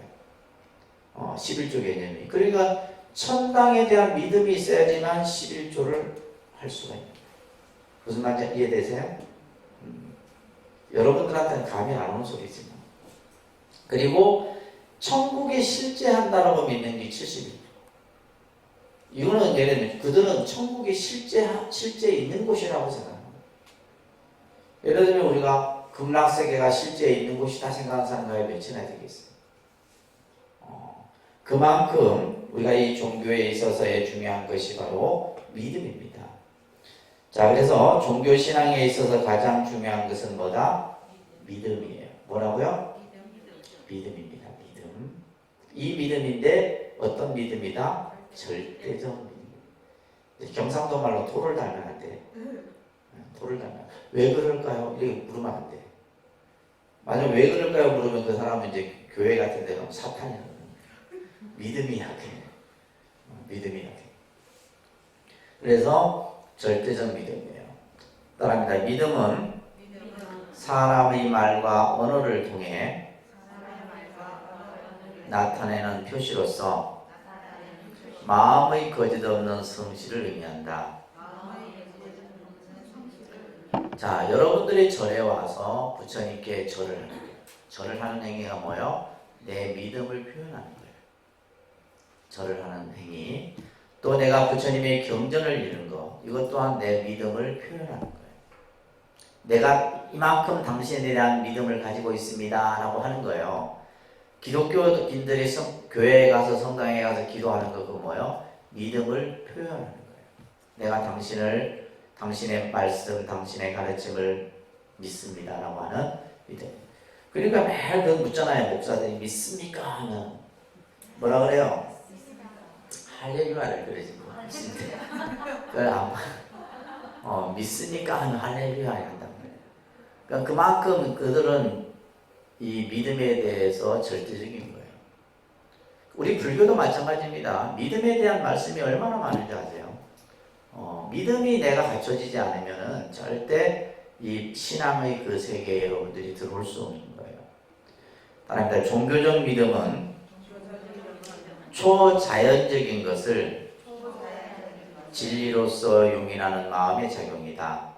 11조 개념이. 그러니까 천당에 대한 믿음이 있어야지만 11조를 할 수가 있는 거예요. 무슨 말인지 이해되세요? 여러분들한테는 감이 안 오는 소리지만. 그리고 천국에 실제한다라고 믿는 게 71%. 이거는 예를 들면 그들은 천국이 실제 있는 곳이라고 생각합니다. 예를 들면 우리가 극락세계가 실제 있는 곳이다 생각하는 사람이 몇이나 되겠어요? 그만큼 우리가 이 종교에 있어서의 중요한 것이 바로 믿음입니다. 자, 그래서 종교신앙에 있어서 가장 중요한 것은 뭐다? 믿음이에요. 뭐라고요? 믿음입니다. 믿음. 이 믿음인데 어떤 믿음이다? 절대적 믿음. 경상도 말로 토를 달면 안 돼. 토를 달면. 왜 그럴까요? 이렇게 물으면 안 돼. 만약 왜 그럴까요? 물으면 그 사람은 이제 교회 같은 데 가면 사탄이라는 거예요. 믿음이 약해. 믿음이 약해. 그래서 절대적 믿음이에요. 따라합니다. 믿음은 사람의 말과 언어를 통해 나타내는 표시로서 마음의 거짓 없는 성실을 의미한다. 자, 여러분들이 절에 와서 부처님께 절을 하는 행위가 뭐예요? 내 믿음을 표현하는 거예요. 절을 하는 행위. 또 내가 부처님의 경전을 읽는 거, 이것 또한 내 믿음을 표현하는 거예요. 내가 이만큼 당신에 대한 믿음을 가지고 있습니다 라고 하는 거예요. 기독교인들이 교회에 가서 성당에 가서 기도하는 거 그거 뭐예요? 믿음을 표현하는 거예요. 내가 당신의 말씀, 당신의 가르침을 믿습니다 라고 하는 믿음. 그러니까 매일 그 묻잖아요. 목사들이 믿습니까? 하면 뭐라 그래요? 할렐루야를 그러지 뭐. 그걸 믿습니까? 하면 할렐루야 한단 말이에요. 그러니까 그만큼 그들은 이 믿음에 대해서 절대적인 거예요. 우리 불교도 마찬가지입니다. 믿음에 대한 말씀이 얼마나 많은지 아세요? 믿음이 내가 갖춰지지 않으면 절대 이 신앙의 그 세계에 여러분들이 들어올 수 없는 거예요. 따라합니다. 종교적 믿음은 초자연적인 것을 진리로서 용인하는 마음의 작용이다.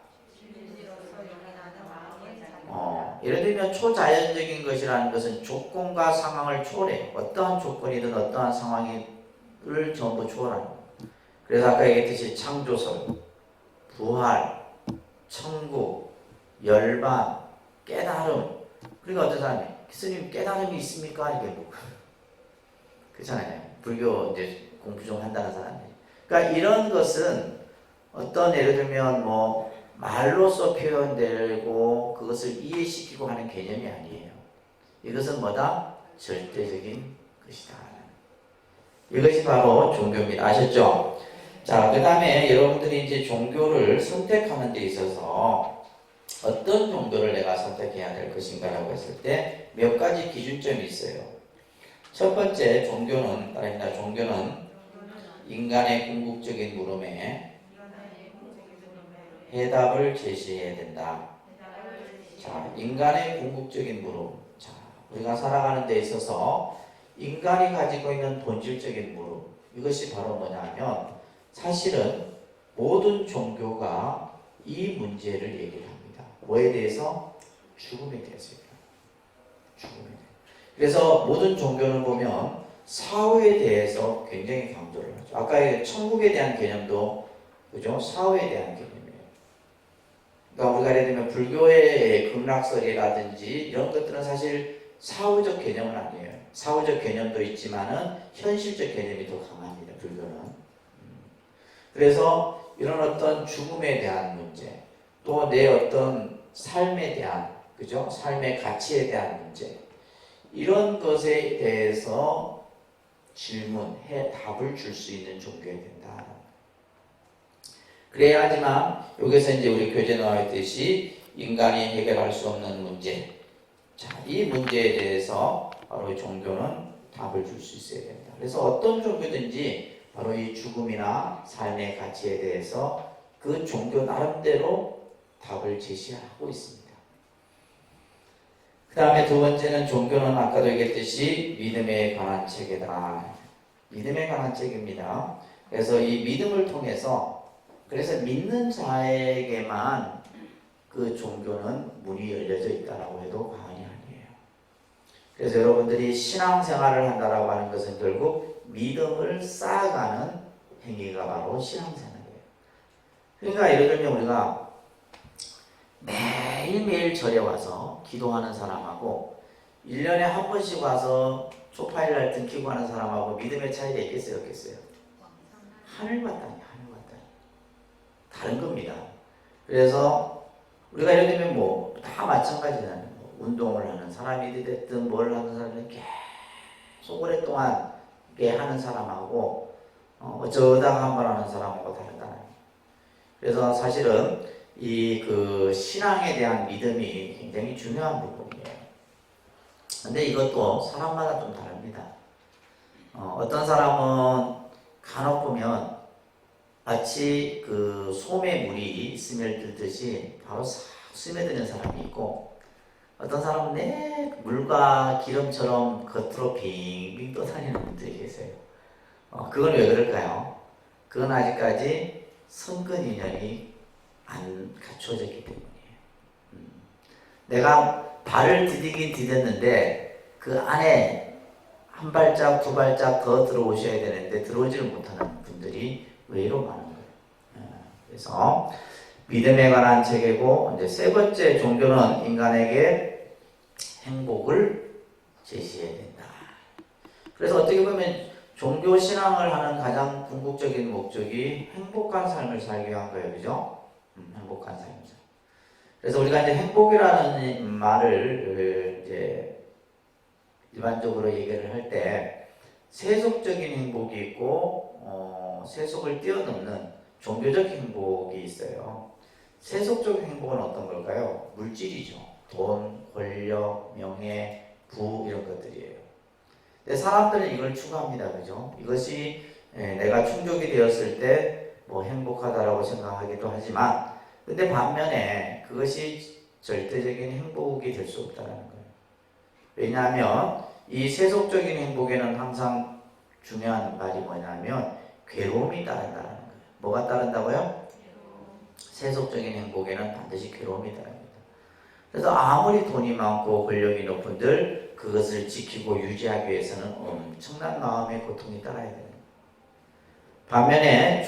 예를 들면 초자연적인 것이라는 것은 조건과 상황을 초월해요. 어떠한 조건이든 어떠한 상황을 전부 초월하는 거예요. 그래서 아까 얘기했듯이 창조설, 부활, 천국, 열반, 깨달음. 그러니까 어떤 사람이 스님 깨달음이 있습니까? 이게 뭐 그렇잖아요. 불교 이제 공부 좀 한다는 사람이. 그러니까 이런 것은 어떤 예를 들면 뭐 말로써 표현되고 그것을 이해시키고 하는 개념이 아니에요. 이것은 뭐다? 절대적인 것이다. 이것이 바로 종교입니다. 아셨죠? 자, 그 다음에 여러분들이 이제 종교를 선택하는 데 있어서 어떤 종교를 내가 선택해야 될 것인가라고 했을 때 몇 가지 기준점이 있어요. 첫 번째, 종교는 인간의 궁극적인 물음에 해답을 제시해야 된다. 자, 인간의 궁극적인 물음. 자, 우리가 살아가는 데 있어서 인간이 가지고 있는 본질적인 물음. 이것이 바로 뭐냐면 사실은 모든 종교가 이 문제를 얘기를 합니다. 뭐에 대해서? 죽음에 대해서. 죽음에 대해서. 그래서 모든 종교는 보면 사후에 대해서 굉장히 강조를 하죠. 아까 천국에 대한 개념도 그죠? 사후에 대한 개념이에요. 그러니까 우리가 예를 들면 불교의 극락설이라든지 이런 것들은 사실 사후적 개념은 아니에요. 사후적 개념도 있지만은 현실적 개념이 더 강합니다. 불교는. 그래서 이런 어떤 죽음에 대한 문제, 또 내 어떤 삶에 대한, 그죠? 삶의 가치에 대한 문제, 이런 것에 대해서 답을 줄 수 있는 종교가 된다. 그래야지만 여기서 이제 우리 교재 나와 있듯이 인간이 해결할 수 없는 문제, 자, 이 문제에 대해서 바로 종교는 답을 줄 수 있어야 됩니다. 그래서 어떤 종교든지 바로 이 죽음이나 삶의 가치에 대해서 그 종교 나름대로 답을 제시하고 있습니다. 그 다음에 두 번째는 종교는 아까도 얘기했듯이 믿음에 관한 책이다. 믿음에 관한 책입니다. 그래서 이 믿음을 통해서 그래서 믿는 자에게만 그 종교는 문이 열려져 있다라고 해도 과언이 아니에요. 그래서 여러분들이 신앙생활을 한다라고 하는 것은 결국 믿음을 쌓아가는 행위가 바로 신앙생활이에요. 그러니까 예를 들면 우리가 매일매일 절에 와서 기도하는 사람하고 1년에 한 번씩 와서 초파일날 등키고 하는 사람하고 믿음의 차이가 있겠어요? 없겠어요? 하늘과 땅이에요. 하늘과 땅. 다른 겁니다. 그래서 우리가 예를 들면 뭐 다 마찬가지잖아요. 운동을 하는 사람이 됐든 뭘 하는 사람은 계속 오랫동안 하는 사람하고 어쩌다가 한 번 하는 사람하고 다르잖아요. 그래서 사실은 이 그 신앙에 대한 믿음이 굉장히 중요한 부분이에요. 근데 이것도 사람마다 좀 다릅니다. 어떤 사람은 간혹 보면 마치 그 솜에 물이 스며들듯이 바로 싹 스며드는 사람이 있고, 어떤 사람은 물과 기름처럼 겉으로 빙빙 떠다니는 분들이 계세요. 그건 왜 그럴까요? 그건 아직까지 성근 인연이 안 갖추어졌기 때문이에요. 내가 발을 디디긴 디뎠는데 그 안에 한 발짝 두 발짝 더 들어오셔야 되는데 들어오지를 못하는 분들이 의외로 많은 거예요. 그래서 믿음에 관한 책이고, 이제 세 번째, 종교는 인간에게 행복을 제시해야 된다. 그래서 어떻게 보면 종교 신앙을 하는 가장 궁극적인 목적이 행복한 삶을 살기 위한 거예요. 그죠? 행복한 삶. 그래서 우리가 이제 행복이라는 말을 이제 일반적으로 얘기를 할 때 세속적인 행복이 있고, 세속을 뛰어넘는 종교적 행복이 있어요. 세속적 행복은 어떤 걸까요? 물질이죠. 돈, 권력, 명예, 부 이런 것들이에요. 근데 사람들은 이걸 추구합니다. 그죠? 이것이 내가 충족이 되었을 때 뭐 행복하다라고 생각하기도 하지만, 근데 반면에 그것이 절대적인 행복이 될 수 없다는 거예요. 왜냐하면 이 세속적인 행복에는 항상 중요한 말이 뭐냐면 괴로움이 따른다는 거예요. 뭐가 따른다고요? 세속적인 행복에는 반드시 괴로움이 따릅니다. 그래서 아무리 돈이 많고 권력이 높은들 그것을 지키고 유지하기 위해서는 엄청난 마음의 고통이 따라야 돼요. 반면에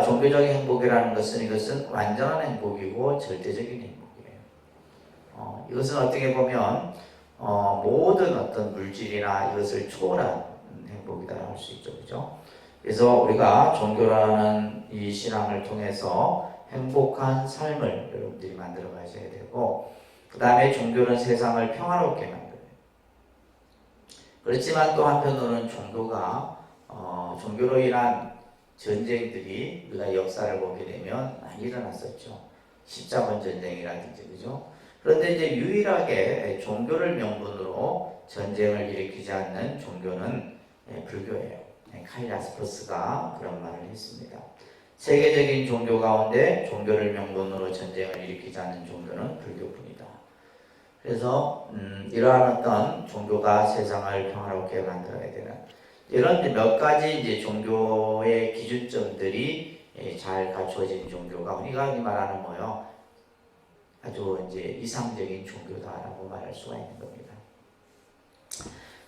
종교적인 행복이라는 것은 이것은 완전한 행복이고 절대적인 행복이에요. 이것은 어떻게 보면 모든 어떤 물질이나 이것을 초월한 행복이라고 할 수 있죠. 그죠? 그래서 우리가 종교라는 이 신앙을 통해서 행복한 삶을 여러분들이 만들어 가셔야 되고, 그 다음에 종교는 세상을 평화롭게 만들어요. 그렇지만 또 한편으로는 종교로 인한 전쟁들이 우리가 역사를 보게 되면 많이 일어났었죠. 십자군 전쟁이라든지, 그죠? 그런데 이제 유일하게 종교를 명분으로 전쟁을 일으키지 않는 종교는 불교예요. 카일 아스퍼스가 그런 말을 했습니다. 세계적인 종교 가운데 종교를 명분으로 전쟁을 일으키지 않는 종교는 불교뿐이다. 그래서 이러한 어떤 종교가 세상을 평화롭게 만들어야 되는 이런 몇 가지 이제 종교의 기준점들이 잘 갖추어진 종교가 우리가 말하는 뭐요? 아주 이제 이상적인 종교다라고 말할 수가 있는 겁니다.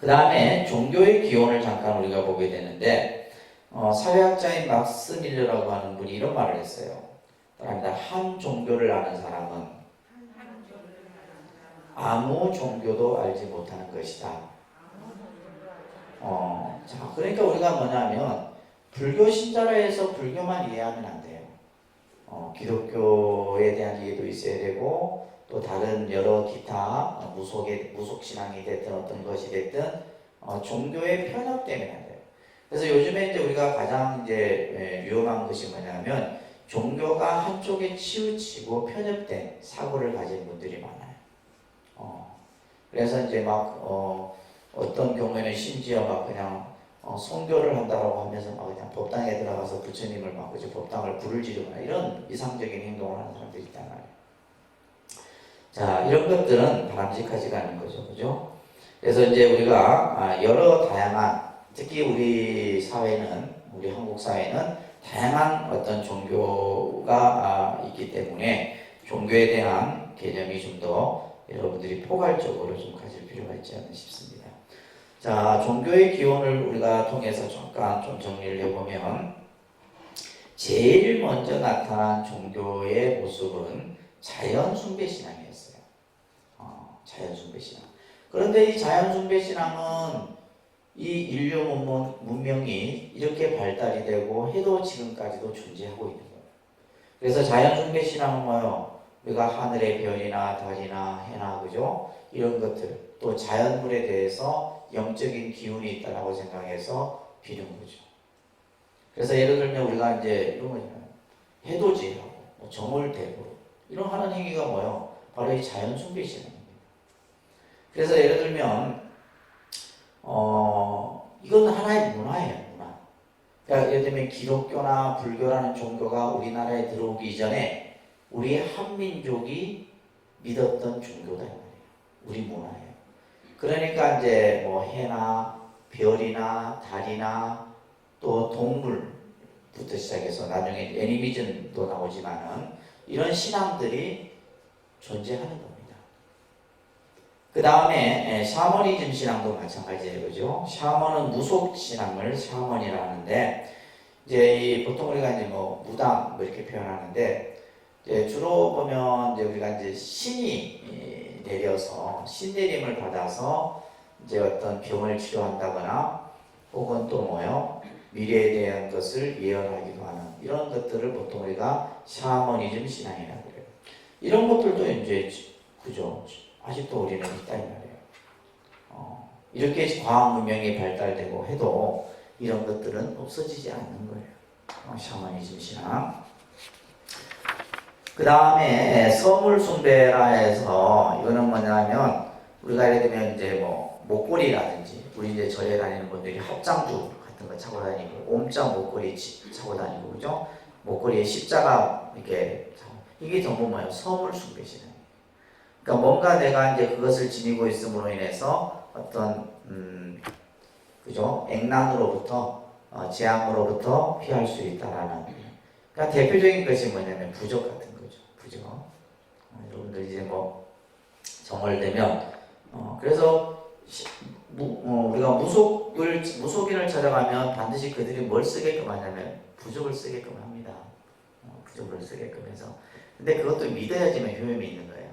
그 다음에 종교의 기원을 잠깐 우리가 보게 되는데, 사회학자인 막스 밀러라고 하는 분이 이런 말을 했어요. 한 종교를 아는 사람은 아무 종교도 알지 못하는 것이다. 자, 그러니까 우리가 뭐냐면 불교 신자라 해서 불교만 이해하면 안 돼요. 기독교에 대한 이해도 있어야 되고, 또 다른 여러 기타 무속 신앙이 됐든 어떤 것이 됐든 종교에 편협되면 안 돼요. 그래서 요즘에 이제 우리가 가장 이제 위험한 것이 뭐냐면 종교가 한쪽에 치우치고 편협된 사고를 가진 분들이 많아요. 그래서 이제 막 어떤 경우에는 심지어 막 그냥 선교를 한다라고 하면서 막 그냥 법당에 들어가서 부처님을 막 그저 법당을 불을 지르거나 이런 이상적인 행동을 하는 사람들이 있단 말이에요. 자, 이런 것들은 바람직하지가 않은 거죠, 그죠? 그래서 이제 우리가 여러 다양한, 특히 우리 사회는, 우리 한국 사회는 다양한 어떤 종교가 있기 때문에 종교에 대한 개념이 좀 더 여러분들이 포괄적으로 좀 가질 필요가 있지 않나 싶습니다. 자, 종교의 기원을 우리가 통해서 잠깐 좀 정리를 해보면, 제일 먼저 나타난 종교의 모습은 자연 숭배 신앙이었어요. 자연 숭배 신앙. 그런데 이 자연 숭배 신앙은 이 인류 문명이 이렇게 발달이 되고 해도 지금까지도 존재하고 있는 거예요. 그래서 자연 숭배 신앙은 뭐예요? 우리가 하늘의 별이나 달이나 해나, 그죠? 이런 것들, 또 자연물에 대해서 영적인 기운이 있다라고 생각해서 비는 거죠. 그래서 예를 들면 우리가 이제 이런 거잖아요. 해돋이하고 정월대보 이런 하는 행위가 뭐예요? 바로 이 자연 숭배 신앙입니다. 그래서 예를 들면 이건 하나의 문화예요, 문화. 그러니까 예를 들면 기독교나 불교라는 종교가 우리나라에 들어오기 이전에 우리 한민족이 믿었던 종교다 이 말이에요. 우리 문화예요. 그러니까 이제 뭐 해나 별이나 달이나 또 동물부터 시작해서 나중에 애니비전도 나오지만은 이런 신앙들이 존재하는 겁니다. 그 다음에 샤머니즘 신앙도 마찬가지예요, 그죠? 샤머는 무속 신앙을 샤머니라 하는데 이제 보통 우리가 이제 뭐 무당 뭐 이렇게 표현하는데 이제 주로 보면 이제 우리가 이제 신이 내려서 신내림을 받아서 이제 어떤 병을 치료한다거나 혹은 또 뭐요 미래에 대한 것을 예언하기도 하는 이런 것들을 보통 우리가 샤머니즘 신앙이라고 그래요. 이런 것들도 이제 그죠? 아직도 우리는 있다 이 말이에요. 이렇게 과학 문명이 발달되고 해도 이런 것들은 없어지지 않는 거예요. 샤머니즘 신앙. 그 다음에 서물 숭배라 해서 이거는 뭐냐면 우리가 예를 들면 이제 뭐 목걸이라든지 우리 이제 절에 다니는 분들이 합장주 같은 거 차고 다니고 옴자 목걸이 차고 다니고 그죠? 목걸이에 십자가 이렇게 이게 전부 뭐예요? 서물 숭배 신앙. 그러니까 뭔가 내가 이제 그것을 지니고 있음으로 인해서 어떤 그죠? 액난으로부터 재앙으로부터 피할 수 있다라는. 그러니까 대표적인 것이 뭐냐면 부적 같은 거죠. 부적. 여러분들 이제 뭐 정월되면 그래서 우리가 무속인을 찾아가면 반드시 그들이 뭘 쓰게끔 하냐면 부적을 쓰게끔 합니다. 부적을 쓰게끔 해서. 근데 그것도 믿어야지만 효험이 있는 거예요.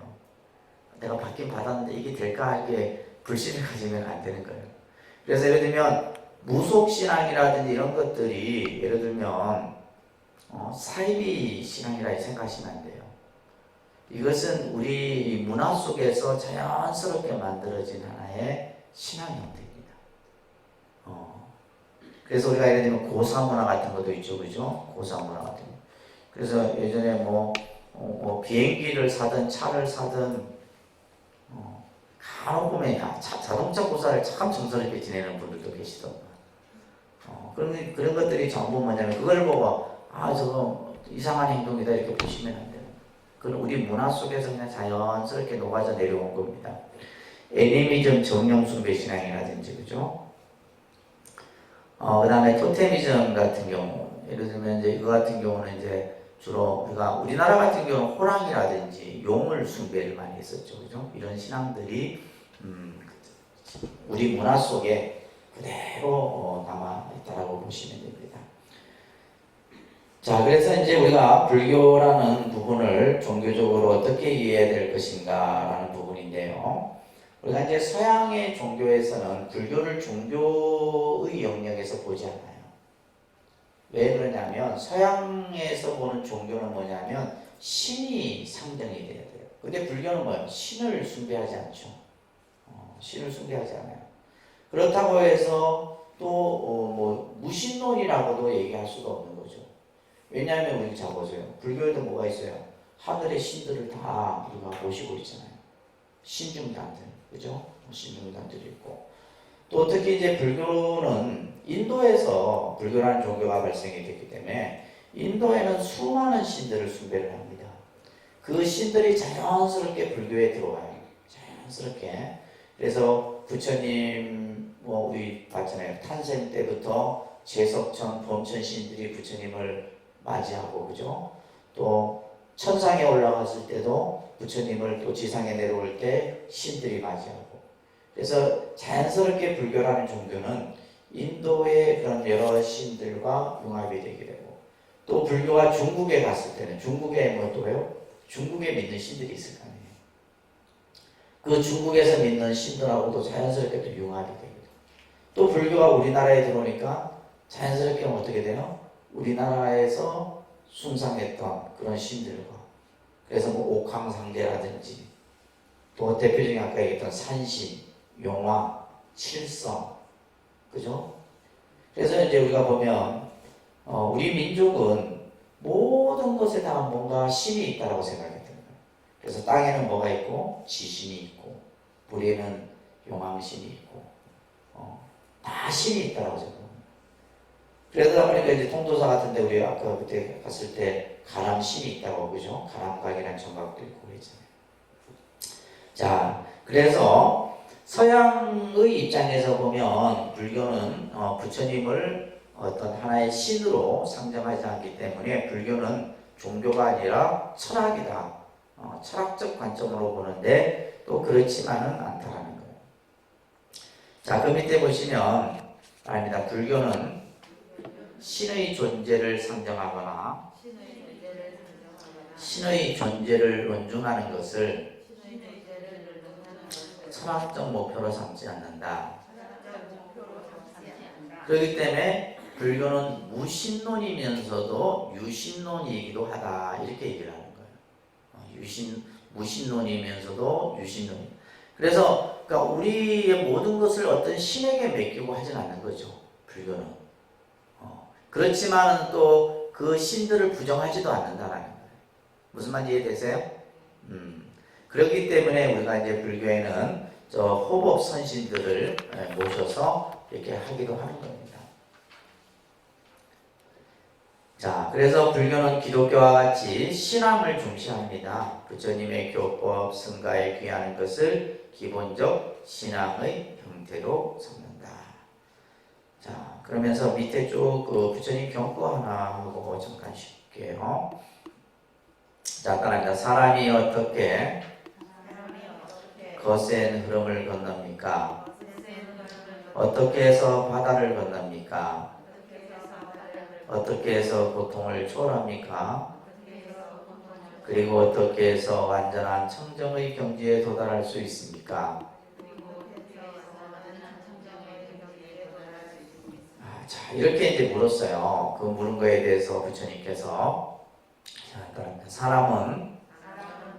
내가 받긴 받았는데 이게 될까? 이게 불신을 가지면 안 되는 거예요. 그래서 예를 들면 무속신앙이라든지 이런 것들이 예를 들면 사이비 신앙이라 생각하시면 안 돼요. 이것은 우리 문화 속에서 자연스럽게 만들어진 하나의 신앙 형태입니다. 그래서 우리가 예를 들면 고사문화 같은 것도 있죠, 그죠? 고사문화 같은 거. 그래서 예전에 뭐 비행기를 사든 차를 사든 간혹 보면 자동차 고사를 참 정성스럽게 지내는 분들도 계시더라고요. 그런 것들이 전부 뭐냐면 그걸 보고 저거 이상한 행동이다 이렇게 보시면 안 돼요. 그건 우리 문화 속에서 그냥 자연스럽게 녹아져 내려온 겁니다. 애니미즘 정령숭배 신앙이라든지 그죠? 그 다음에 토테미즘 같은 경우 예를 들면 이제 이거 같은 경우는 이제 주로 우리나라 같은 경우는 호랑이라든지 용을 숭배를 많이 했었죠, 그죠? 이런 신앙들이 우리 문화 속에 그대로 남아 있다라고 보시면 됩니다. 자, 그래서 이제 우리가 불교라는 부분을 종교적으로 어떻게 이해해야 될 것인가라는 부분인데요. 우리가 이제 서양의 종교에서는 불교를 종교의 영역에서 보지 않아요. 왜 그러냐면 서양에서 보는 종교는 뭐냐면 신이 상정이 돼야 돼요. 근데 불교는 뭐예요? 신을 숭배하지 않죠. 신을 숭배하지 않아요. 그렇다고 해서 또 뭐 무신론이라고도 얘기할 수가 없는 거죠. 왜냐하면 우리 잘 보세요. 불교에도 뭐가 있어요? 하늘의 신들을 다 우리가 모시고 있잖아요. 신중단들, 그죠? 신중단들이 있고. 또 특히 이제 불교는 인도에서 불교라는 종교가 발생이 됐기 때문에 인도에는 수많은 신들을 숭배를 합니다. 그 신들이 자연스럽게 불교에 들어와요. 자연스럽게. 그래서 부처님 우리 봤잖아요. 탄생 때부터 제석천, 범천 신들이 부처님을 맞이하고 그죠? 또 천상에 올라갔을 때도 부처님을 또 지상에 내려올 때 신들이 맞이하고 그래서 자연스럽게 불교라는 종교는 인도의 그런 여러 신들과 융합이 되게 되고 또 불교가 중국에 갔을 때는 중국에 또요? 중국에 믿는 신들이 있을 거 아니에요. 그 중국에서 믿는 신들하고도 자연스럽게 또 융합이 되고 또 불교가 우리나라에 들어오니까 자연스럽게 어떻게 돼요? 우리나라에서 숭상했던 그런 신들과 그래서 뭐 옥황상제라든지 또 대표적인 아까 얘기했던 산신, 용화, 칠성 그죠? 그래서 이제 우리가 보면 우리 민족은 모든 것에 다 뭔가 신이 있다라고 생각했던 거예요. 그래서 땅에는 뭐가 있고 지신이 있고 물에는 용왕신이 있고 다 신이 있다라고 생각합니다. 그러다 보니까 이제 통도사 같은데 우리 아까 그때 갔을 때 가람신이 있다고 그죠? 가람각이라는 정각도 있고 그랬잖아요. 자, 그래서 서양의 입장에서 보면 불교는 부처님을 어떤 하나의 신으로 상정하지 않기 때문에 불교는 종교가 아니라 철학이다. 철학적 관점으로 보는데 또 그렇지만은 않다라는 거예요. 자, 그 밑에 보시면 아닙니다. 불교는 신의 존재를 상정하거나 신의 존재를 논증하는 것을 철학적 목표로 삼지 않는다. 그렇기 때문에 불교는 무신론이면서도 유신론이기도 하다. 이렇게 얘기를 하는 거예요. 무신론이면서도 유신론. 그래서 그러니까 우리의 모든 것을 어떤 신에게 맡기고 하진 않는 거죠. 불교는. 그렇지만 또 그 신들을 부정하지도 않는다라는 거예요. 무슨 말인지 이해되세요? 그렇기 때문에 우리가 이제 불교에는 저 호법 선신들을 모셔서 이렇게 하기도 하는 겁니다. 자, 그래서 불교는 기독교와 같이 신앙을 중시합니다. 부처님의 교법, 승가에 귀하는 것을 기본적 신앙의 형태로 삼는다. 자, 그러면서 밑에 쭉 그 부처님 경고 하나 하고 잠깐 쉴게요. 자, 따라합니다. 사람이 어떻게 거센 흐름을 건넙니까? 어떻게 해서 바다를 건넙니까? 어떻게 해서 고통을 초월합니까? 그리고 어떻게 해서 완전한 청정의 경지에 도달할 수 있습니까? 자, 이렇게 이제 물었어요. 그 물은 거에 대해서 부처님께서 사람은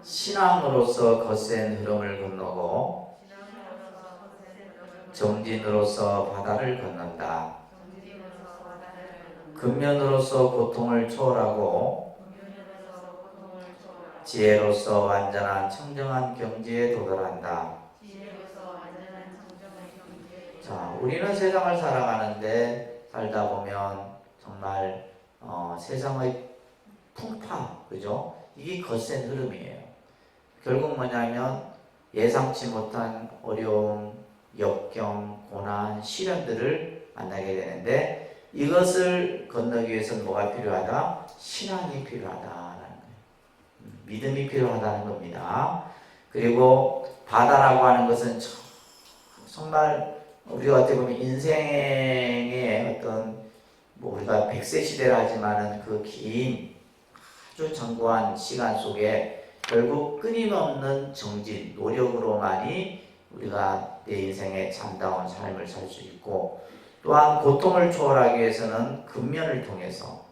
신앙으로서 거센 흐름을 건너고 정진으로서 바다를 건넌다. 근면으로서 고통을 초월하고 지혜로서 완전한 청정한 경지에 도달한다. 자, 우리는 세상을 살아가는데 살다 보면 정말 세상의 풍파, 그죠? 이게 거센 흐름이에요. 결국 뭐냐면 예상치 못한 어려움, 역경, 고난, 시련들을 만나게 되는데 이것을 건너기 위해서는 뭐가 필요하다? 신앙이 필요하다라는 거예요. 믿음이 필요하다는 겁니다. 그리고 바다라고 하는 것은 정말 우리가 어떻게 보면 인생의 어떤 우리가 100세 시대라 하지만은 그 긴 아주 장구한 시간 속에 결국 끊임없는 정진, 노력으로만이 우리가 내 인생의 참다운 삶을 살 수 있고 또한 고통을 초월하기 위해서는 근면을 통해서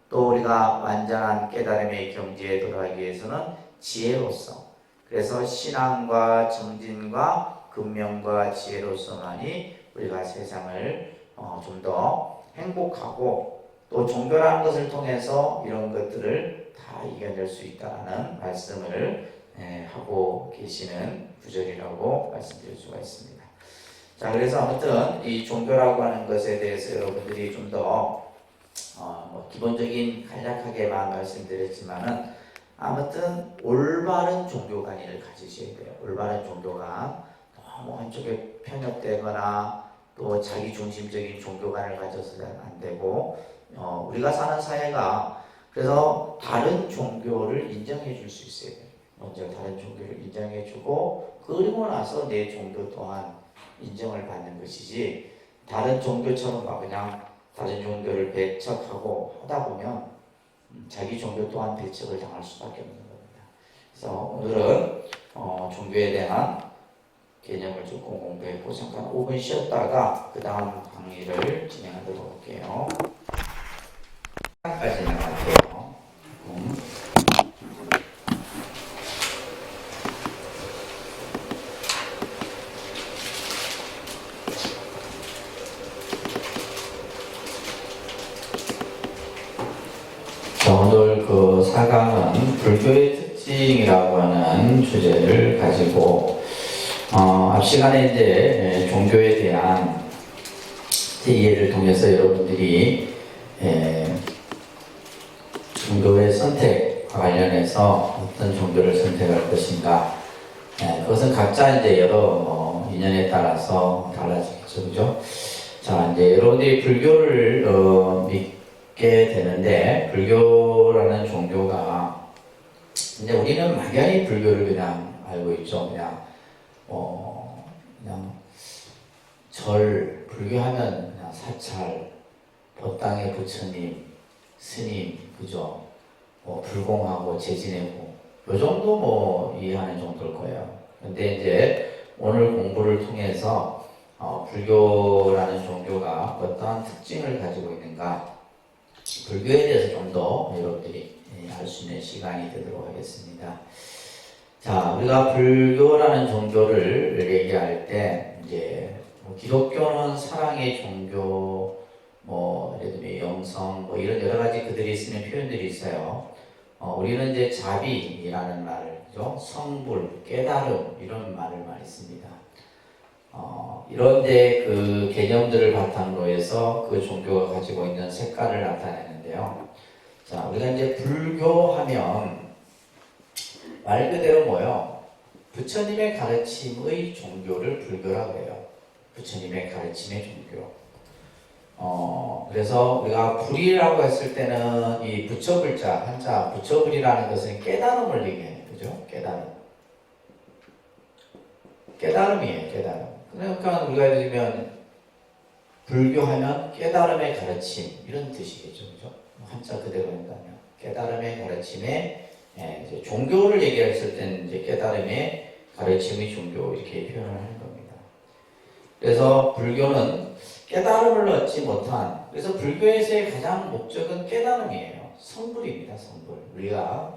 또 우리가 완전한 깨달음의 경지에 도달하기 위해서는 지혜로서 그래서 신앙과 정진과 근면과 지혜로서만이 우리가 세상을 좀 더 행복하고 또 종교라는 것을 통해서 이런 것들을 다 이겨낼 수 있다는 말씀을 하고 계시는 구절이라고 말씀드릴 수가 있습니다. 자, 그래서 아무튼 이 종교라고 하는 것에 대해서 여러분들이 좀 더 기본적인 간략하게만 말씀드렸지만은 아무튼 올바른 종교관을 가지셔야 돼요. 올바른 종교관. 너무 한쪽에 편협되거나 또 자기 중심적인 종교관을 가져서는 안 되고 우리가 사는 사회가 그래서 다른 종교를 인정해 줄 수 있어야 돼요. 먼저 다른 종교를 인정해 주고 그리고 나서 내 종교 또한 인정을 받는 것이지 다른 종교처럼 막 그냥 다른 종교를 배척하고 하다 보면 자기 종교 또한 배척을 당할 수밖에 없는 겁니다. 그래서 오늘은 종교에 대한 개념을 조금 공부했고 잠깐 5분 쉬었다가 그 다음 강의를 진행하도록 할게요. 까지 나갈게요. 자, 오늘 그 4강은 불교의 특징이라고 하는 주제를 가지고 앞 시간에 이제 종교에 대한 이해를 통해서 여러분들이 종교의 선택과 관련해서 어떤 종교를 선택할 것인가 그것은 각자 이제 여러 인연에 따라서 달라지겠죠, 그죠? 자, 이제 여러분들이 불교를 믿게 되는데, 불교라는 종교가, 이제 우리는 막연히 불교를 그냥 알고 있죠. 그냥 불교하면 그냥 사찰, 법당의 부처님, 스님, 그죠? 불공하고 제지내고, 요 정도 이해하는 정도일 거예요. 근데 이제 오늘 공부를 통해서 불교라는 종교가 어떠한 특징을 가지고 있는가, 불교에 대해서 좀 더 여러분들이 알 수 있는 시간이 되도록 하겠습니다. 자, 우리가 불교라는 종교를 얘기할 때, 이제 기독교는 사랑의 종교, 예를 들면 영성, 이런 여러 가지 그들이 쓰는 표현들이 있어요. 우리는 이제 자비라는 말을, 그죠? 성불, 깨달음, 이런 말을 많이 씁니다. 이런데 그 개념들을 바탕으로 해서 그 종교가 가지고 있는 색깔을 나타내는데요. 자, 우리가 이제 불교하면 말 그대로 뭐요? 부처님의 가르침의 종교를 불교라고 해요. 부처님의 가르침의 종교. 그래서 우리가 불이라고 했을 때는 이 부처불자, 한자 부처불이라는 것은 깨달음을 얘기해요. 그죠? 깨달음이에요, 깨달음. 그러니까 우리가 예를 들면 불교하면 깨달음의 가르침, 이런 뜻이겠죠. 그죠? 한자 그대로 한다면. 깨달음의 가르침에, 이제 종교를 얘기했을 때는 이제 깨달음의 가르침의 종교, 이렇게 표현을 하는 겁니다. 그래서 불교는 깨달음을 얻지 못한, 그래서 불교에서의 가장 목적은 깨달음이에요. 성불입니다, 성불. 우리가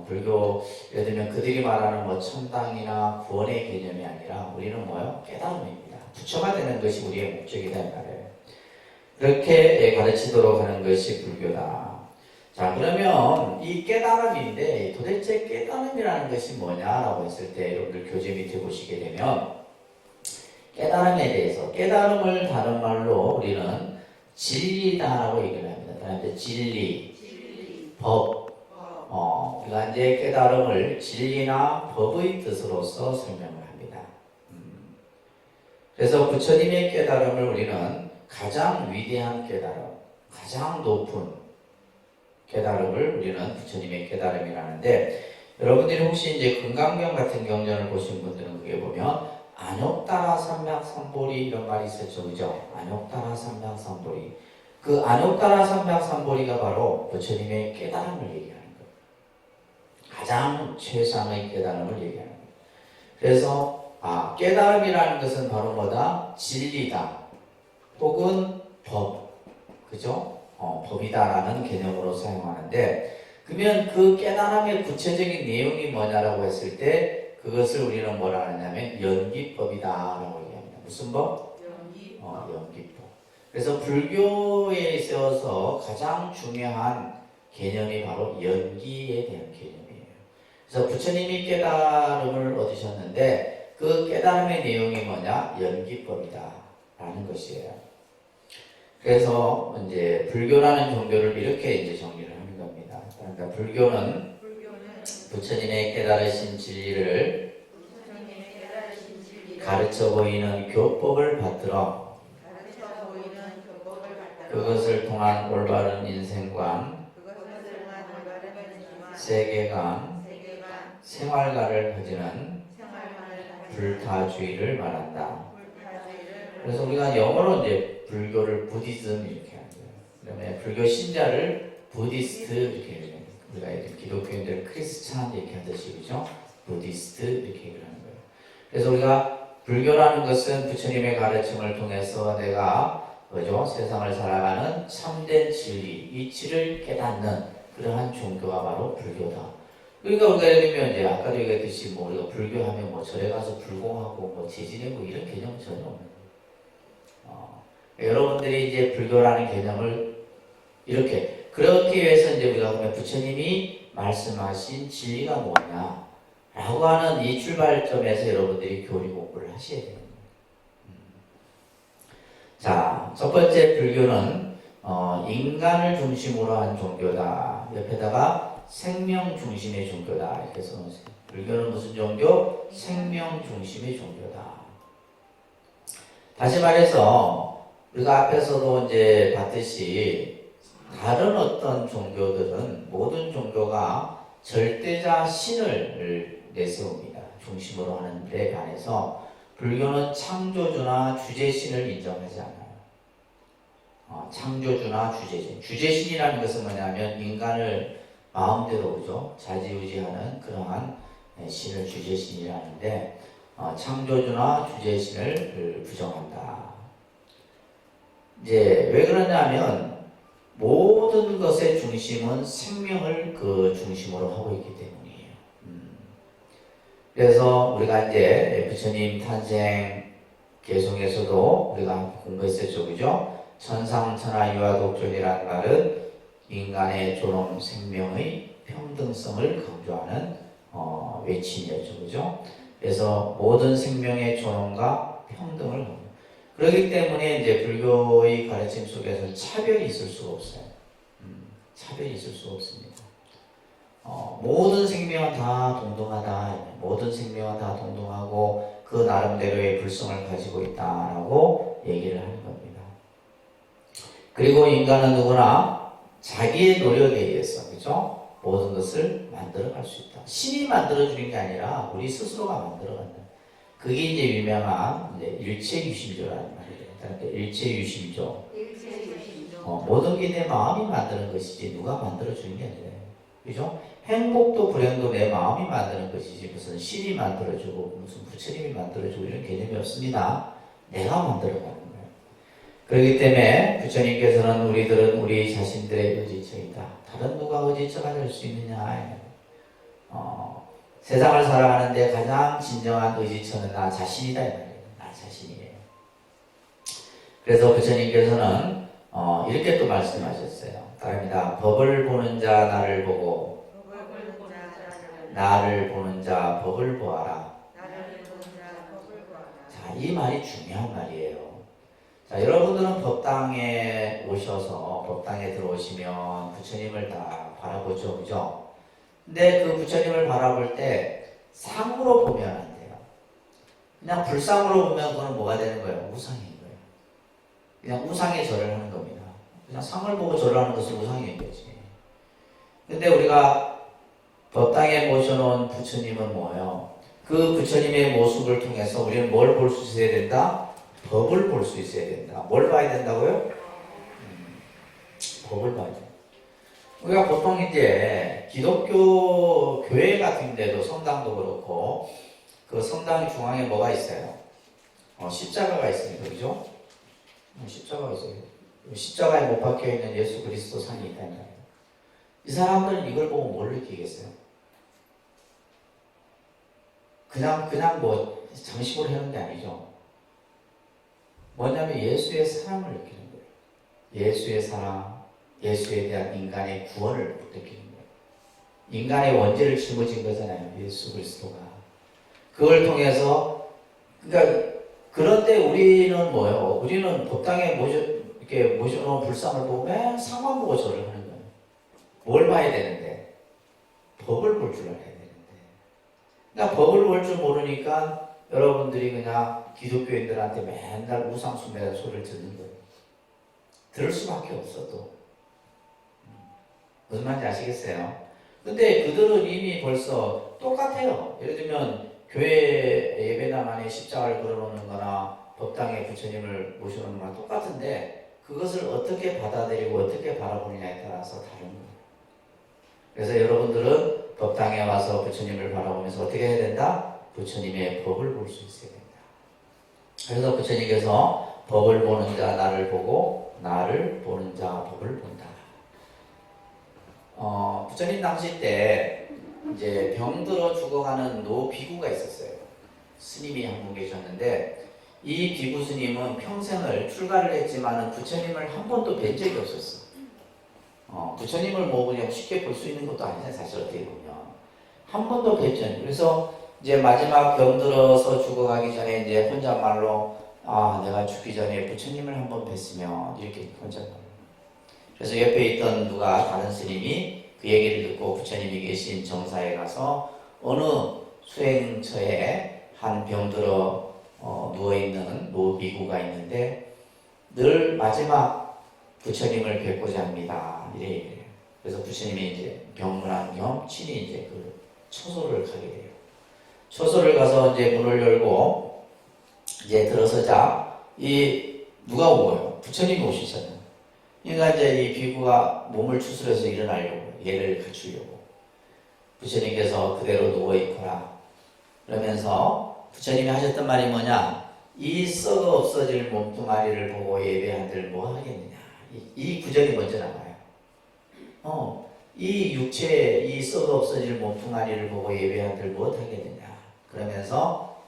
불교, 예를 들면 그들이 말하는 천당이나 구원의 개념이 아니라 우리는 뭐요? 깨달음입니다. 부처가 되는 것이 우리의 목적이다, 이 말이에요. 그렇게 가르치도록 하는 것이 불교다. 자, 그러면 이 깨달음인데 도대체 깨달음이라는 것이 뭐냐라고 했을 때 여러분들 교재 밑에 보시게 되면 깨달음에 대해서, 깨달음을 다른 말로 우리는 진리다라고 얘기를 합니다. 그다음에 진리, 법. 우리가 이제 깨달음을 진리나 법의 뜻으로서 설명을 합니다. 그래서 부처님의 깨달음을 우리는 가장 위대한 깨달음, 가장 높은 깨달음을 우리는 부처님의 깨달음이라는데, 여러분들이 혹시 이제 금강경 같은 경전을 보신 분들은 그게 보면 안욕따라 삼맥삼보리 이런 말이 있었죠, 그죠? 안욕따라 삼맥삼보리. 그 안욕따라 삼맥삼보리가 바로 부처님의 깨달음을 얘기하는 거예요. 가장 최상의 깨달음을 얘기하는 거예요. 그래서 깨달음이라는 것은 바로 뭐다? 진리다. 혹은 법, 그죠? 법이다라는 개념으로 사용하는데, 그러면 그 깨달음의 구체적인 내용이 뭐냐라고 했을 때 그것을 우리는 뭐라 하냐면 연기법이다라고 얘기합니다. 무슨 법? 연기법. 그래서 불교에 있어서 가장 중요한 개념이 바로 연기에 대한 개념이에요. 그래서 부처님이 깨달음을 얻으셨는데 그 깨달음의 내용이 뭐냐? 연기법이다라는 것이에요. 그래서 이제 불교라는 종교를 이렇게 이제 정리를 하는 겁니다. 그러니까 불교는 부처님의 깨달으신 진리를 가르쳐 보이는 교법을 받들어 그것을 통한 올바른 인생관, 세계관, 생활가를 가지는 불타주의를 말한다. 그래서 우리가 영어로 이제 불교를 부디즘 이렇게 하죠. 그다음에 불교 신자를 부디스트 이렇게 해요. 우리가 기독교인들 크리스찬 이렇게 하듯이, 그죠? 부디스트 이렇게 얘기를 하는 거예요. 그래서 우리가 불교라는 것은 부처님의 가르침을 통해서 내가, 그죠? 세상을 살아가는 참된 진리, 이치를 깨닫는 그러한 종교가 바로 불교다. 그러니까 우리가 예를 들면 이제 아까도 얘기했듯이 우리가 불교하면 절에 가서 불공하고 제지내고 이런 개념은 전혀 없는 거예요. 여러분들이 이제 불교라는 개념을 그렇기 위해서 이제 우리가 보면 부처님이 말씀하신 진리가 뭐냐라고 하는 이 출발점에서 여러분들이 교리 공부를 하셔야 돼요. 자, 첫 번째 불교는 인간을 중심으로 한 종교다. 옆에다가 생명 중심의 종교다 이렇게 써놓으세요. 불교는 무슨 종교? 생명 중심의 종교다. 다시 말해서 우리가 앞에서도 이제 봤듯이 다른 어떤 종교들은 모든 종교가 절대자 신을 내세웁니다. 중심으로 하는 데 반해서 불교는 창조주나 주제신을 인정하지 않아요. 창조주나 주제신. 주제신이라는 것은 뭐냐면 인간을 마음대로 그죠? 좌지우지하는 그러한 신을 주제신이라는데 창조주나 주제신을 부정한다. 이제 왜 그러냐면 모든 것의 중심은 생명을 그 중심으로 하고 있기 때문이에요. 그래서 우리가 이제 부처님 탄생 개송에서도 우리가 공부했었죠, 그죠? 천상천하유아독존이라는 말은 인간의 존엄 생명의 평등성을 강조하는 외침이었죠, 그죠? 그래서 모든 생명의 존엄과 평등을 합니다. 그렇기 때문에 이제 불교의 가르침 속에서 차별이 있을 수가 없어요. 차별이 있을 수가 없습니다. 모든 생명은 다 동등하다. 모든 생명은 다 동등하고 그 나름대로의 불성을 가지고 있다라고 얘기를 하는 겁니다. 그리고 인간은 누구나 자기의 노력에 의해서 그죠? 모든 것을 만들어갈 수 있다. 신이 만들어주는 게 아니라 우리 스스로가 만들어간다. 그게 이제 유명한 이제 일체유심조라는 말이에요. 그러니까 일체유심조. 모든 게 내 마음이 만드는 것이지 누가 만들어주는 게 아니에요. 그죠? 행복도 불행도 내 마음이 만드는 것이지 무슨 신이 만들어주고 무슨 부처님이 만들어주고 이런 개념이 없습니다. 내가 만들어가는 거예요. 그렇기 때문에 부처님께서는 우리들은 우리 자신들의 의지처이다. 다른 누가 의지처가 될 수 있느냐. 세상을 살아가는데 가장 진정한 의지처는 나 자신이다. 나 자신이에요. 그래서 부처님께서는 이렇게 또 말씀하셨어요. 따릅니다. 법을 보는 자 나를 보고 나를 보는 자 법을 보아라. 자, 이 말이 중요한 말이에요. 자, 여러분들은 법당에 오셔서 법당에 들어오시면 부처님을 다 바라보죠, 그죠? 근데 그 부처님을 바라볼 때 상으로 보면 안 돼요. 그냥 불상으로 보면 그건 뭐가 되는 거예요? 우상인 거예요. 그냥 우상에 절을 하는 겁니다. 그냥 상을 보고 절을 하는 것은 우상인 거지. 근데 우리가 법당에 모셔놓은 부처님은 뭐예요? 그 부처님의 모습을 통해서 우리는 뭘 볼 수 있어야 된다? 법을 볼 수 있어야 된다. 뭘 봐야 된다고요? 법을 봐야 된다. 우리가 보통 이제 기독교 교회 같은 데도 성당도 그렇고 그 성당 중앙에 뭐가 있어요? 십자가가 있습니다. 그죠? 십자가가 있어요. 십자가에 못 박혀 있는 예수 그리스도 산이 있다는 거예요. 이 사람들은 이걸 보고 뭘 느끼겠어요? 그냥 뭐 장식으로 해놓은 게 아니죠. 뭐냐면 예수의 사랑을 느끼는 거예요. 예수의 사랑, 예수에 대한 인간의 구원을 느끼는 거예요. 인간의 원죄를 짊어진 거잖아요. 예수 그리스도가. 그걸 통해서 그러니까 그런데 우리는 뭐예요? 우리는 법당에 이렇게 모셔놓은 불상을 보고 맨 상만 보고 절을 하는 거예요. 뭘 봐야 되는데? 법을 볼 줄 알아야 되는데. 그러니까 법을 볼 줄 모르니까 여러분들이 그냥 기독교인들한테 맨날 우상 숭배하는 소리를 듣는 거예요. 들을 수밖에 없어 또. 무슨 말인지 아시겠어요? 근데 그들은 이미 벌써 똑같아요. 예를 들면 교회 예배당 안에 십자가를 걸어놓는 거나 법당에 부처님을 모셔놓는 거나 똑같은데 그것을 어떻게 받아들이고 어떻게 바라보느냐에 따라서 다른 거예요. 그래서 여러분들은 법당에 와서 부처님을 바라보면서 어떻게 해야 된다? 부처님의 법을 볼 수 있어야 된다. 그래서 부처님께서 법을 보는 자 나를 보고 나를 보는 자 법을 본다. 부처님 당시 때 이제 병들어 죽어가는 노비구가 있었어요. 스님이 한 분 계셨는데 이 비구 스님은 평생을 출가를 했지만 부처님을 한 번도 뵌 적이 없었어. 부처님을 뭐 그냥 쉽게 볼 수 있는 것도 아니잖아요. 사실 어떻게 보면 한 번도 뵀잖아요. 그래서 이제 마지막 병들어서 죽어가기 전에 이제 혼잣말로 내가 죽기 전에 부처님을 한 번 뵀으면 이렇게 혼잣말로. 그래서 옆에 있던 누가 다른 스님이 그 얘기를 듣고 부처님이 계신 정사에 가서 어느 수행처에 한 병들어 누워있는 노비구가 있는데 늘 마지막 부처님을 뵙고자 합니다. 이래 얘기해요. 그래서 부처님이 이제 병문안 겸 친히 이제 그 처소를 가게 돼요. 처소를 가서 이제 문을 열고 이제 들어서자 누가 온 거예요? 부처님이 오시잖아요. 그러니까 이제 이 비구가 몸을 추스려서 일어나려고 예를 갖추려고 부처님께서 그대로 누워 있거라 그러면서 부처님이 하셨던 말이 뭐냐? 이 썩어 없어질 몸뚱아리를 보고 예배한들 뭐 하겠느냐? 이 구절이 먼저 나와요. 이 육체, 이 썩어 없어질 몸뚱아리를 보고 예배한들 무엇 하겠느냐? 그러면서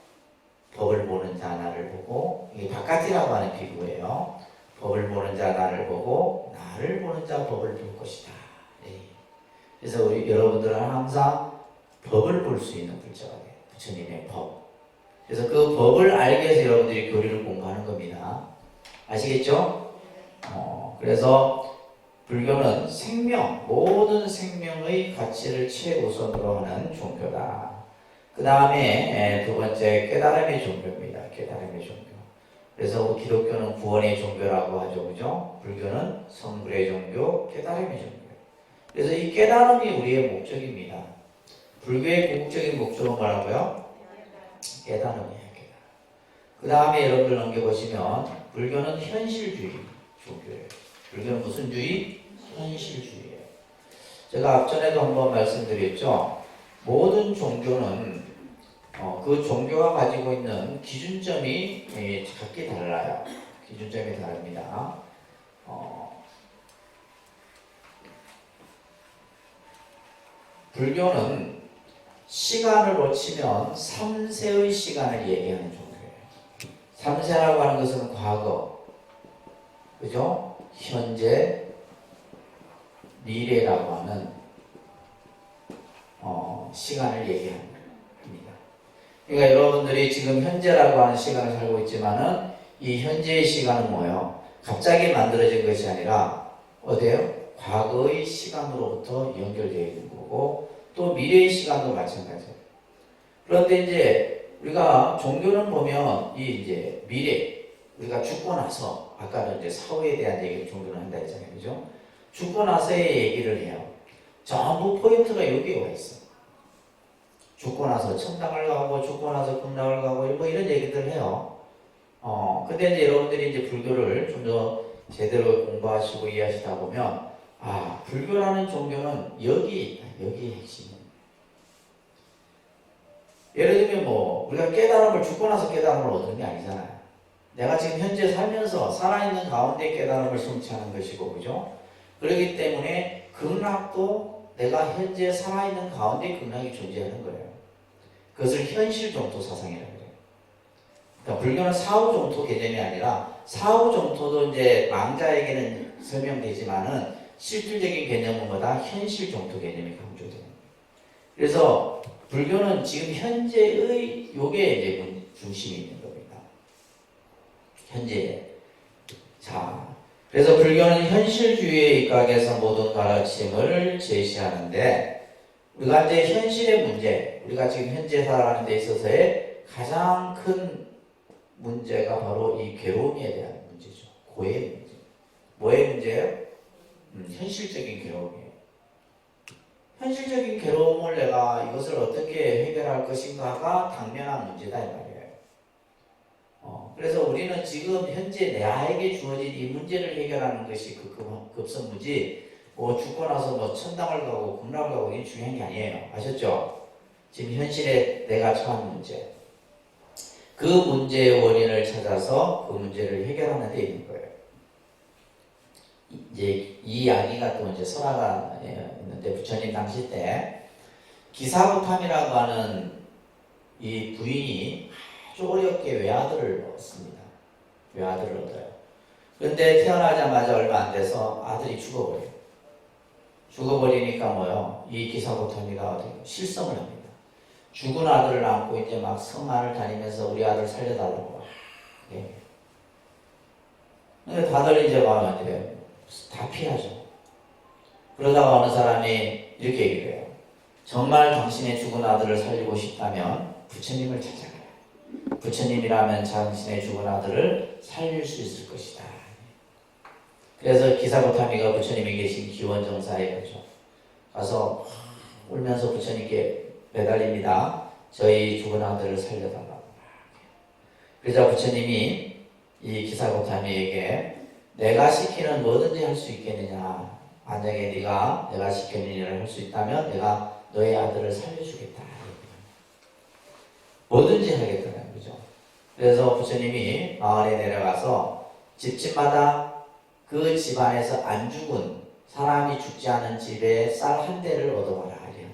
법을 보는 자 나를 보고, 이게 바깥이라고 하는 비구예요. 법을 보는 자 나를 보고 나를 보는 자 법을 볼 것이다. 그래서 우리 여러분들은 항상 법을 볼 수 있는 불자가 돼요. 부처님의 법. 그래서 그 법을 알기 위해서 여러분들이 교리를 공부하는 겁니다. 아시겠죠? 그래서 불교는 생명, 모든 생명의 가치를 최우선으로 하는 종교다. 그 다음에 두 번째 깨달음의 종교입니다. 깨달음의 종교. 그래서 기독교는 구원의 종교라고 하죠. 그죠? 불교는 성불의 종교, 깨달음의 종교. 그래서 이 깨달음이 우리의 목적입니다. 불교의 궁극적인 목적은 뭐라고요? 깨달음이에요. 그 다음에 여러분들 넘겨보시면 불교는 현실주의 종교예요. 불교는 무슨 주의? 현실주의예요. 제가 앞전에도 한번 말씀드렸죠. 모든 종교는 그 종교가 가지고 있는 기준점이 각기 달라요. 기준점이 다릅니다. 불교는 시간을 놓치면 3세의 시간을 얘기하는 종교예요. 3세라고 하는 것은 과거, 그죠? 현재, 미래라고 하는 시간을 얘기합니다. 그러니까 여러분들이 지금 현재라고 하는 시간을 살고 있지만은 이 현재의 시간은 뭐예요? 갑자기 만들어진 것이 아니라 어때요? 과거의 시간으로부터 연결되어 있는 거고 또 미래의 시간도 마찬가지예요. 그런데 이제 우리가 종교는 보면 이 이제 미래 우리가 죽고 나서 아까는 이제 사후에 대한 얘기를 종교는 한다 했잖아요, 그죠? 죽고 나서의 얘기를 해요. 전부 포인트가 여기에 와 있어. 죽고 나서 천당을 가고 죽고 나서 극락을 가고 뭐 이런 얘기들 해요. 근데 이제 여러분들이 이제 불교를 좀 더 제대로 공부하시고 이해하시다 보면 불교라는 종교는 여기에 있다. 여기에 핵심이. 예를 들면 뭐 우리가 깨달음을 죽고 나서 깨달음을 얻는 게 아니잖아요. 내가 지금 현재 살면서 살아있는 가운데 깨달음을 성취하는 것이고, 그죠? 그렇기 때문에 극락도 내가 현재 살아있는 가운데 극락이 존재하는 거예요. 그것을 현실종토 사상이라고 해요. 그러니까 불교는 사후종토 개념이 아니라 사후종토도 이제 망자에게는 설명되지만은 실질적인 개념은 뭐다? 현실종토 개념이 강조되는 거예요. 그래서 불교는 지금 현재의 요게 이제 중심이 있는 겁니다. 현재. 자, 그래서 불교는 현실주의에 입각해서 모든 가르침을 제시하는데 우리가 이제 현실의 문제, 우리가 지금 현재 살아가는 데 있어서의 가장 큰 문제가 바로 이 괴로움에 대한 문제죠. 고의 문제. 뭐의 문제예요? 현실적인 괴로움이에요. 현실적인 괴로움을 내가 이것을 어떻게 해결할 것인가가 당면한 문제다 이 말이에요. 그래서 우리는 지금 현재 나에게 주어진 이 문제를 해결하는 것이 급선무지 뭐 죽고 나서 뭐 천당을 가고 극락을 가고 이게 중요한 게 아니에요. 아셨죠? 지금 현실에 내가 처한 문제. 그 문제의 원인을 찾아서 그 문제를 해결하는 데 있는 거예요. 이제 이 이야기가 또 이제 설화가 있는데 부처님 당시 때 기사고탐이라고 하는 이 부인이 아주 어렵게 외아들을 얻습니다. 외아들을 얻어요. 그런데 태어나자마자 얼마 안 돼서 아들이 죽어버려요. 죽어버리니까 뭐요? 이 기사고탐이가 실성을 합니다. 죽은 아들을 안고 이제 막 성안을 다니면서 우리 아들 살려달라고. 네. 근데 다들 이제 막 이제 다 피하죠. 그러다가 어느 사람이 이렇게 얘기를 해요. 정말 당신의 죽은 아들을 살리고 싶다면 부처님을 찾아가라. 부처님이라면 당신의 죽은 아들을 살릴 수 있을 것이다. 그래서 기사고타미가 부처님이 계신 기원정사에 가죠. 가서 울면서 부처님께 매달립니다. 저희 죽은 아들을 살려달라고. 그러자 부처님이 이 기사고타미에게 내가 시키는 뭐든지 할 수 있겠느냐. 만약에 네가 내가 시키는 일을 할 수 있다면 내가 너의 아들을 살려주겠다. 뭐든지 하겠다는 거죠. 그래서 부처님이 마을에 내려가서 집집마다 그 집안에서 안 죽은 사람이 죽지 않은 집에 쌀 한 대를 얻어와라 하는 거예요.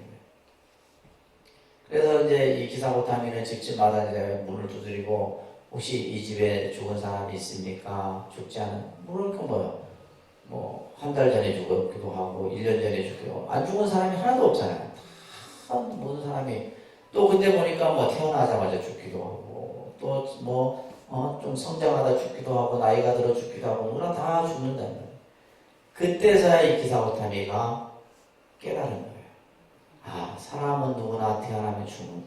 그래서 이제 이 기사고타미는 집집마다 이제 문을 두드리고 혹시 이 집에 죽은 사람이 있습니까? 죽지 않은 모르는 거 뭐요? 뭐 한 달 전에 죽었기도 하고 1년 전에 죽기도 하고 안 죽은 사람이 하나도 없잖아요. 다 모든 사람이 또 근데 보니까 뭐 태어나자마자 죽기도 하고 또 뭐 좀 성장하다 죽기도 하고 나이가 들어 죽기도 하고 누구나 다 죽는다는 거예요. 그때서야 이 기사고타미가 깨달은 거예요. 아, 사람은 누구나 태어나면 죽는구나.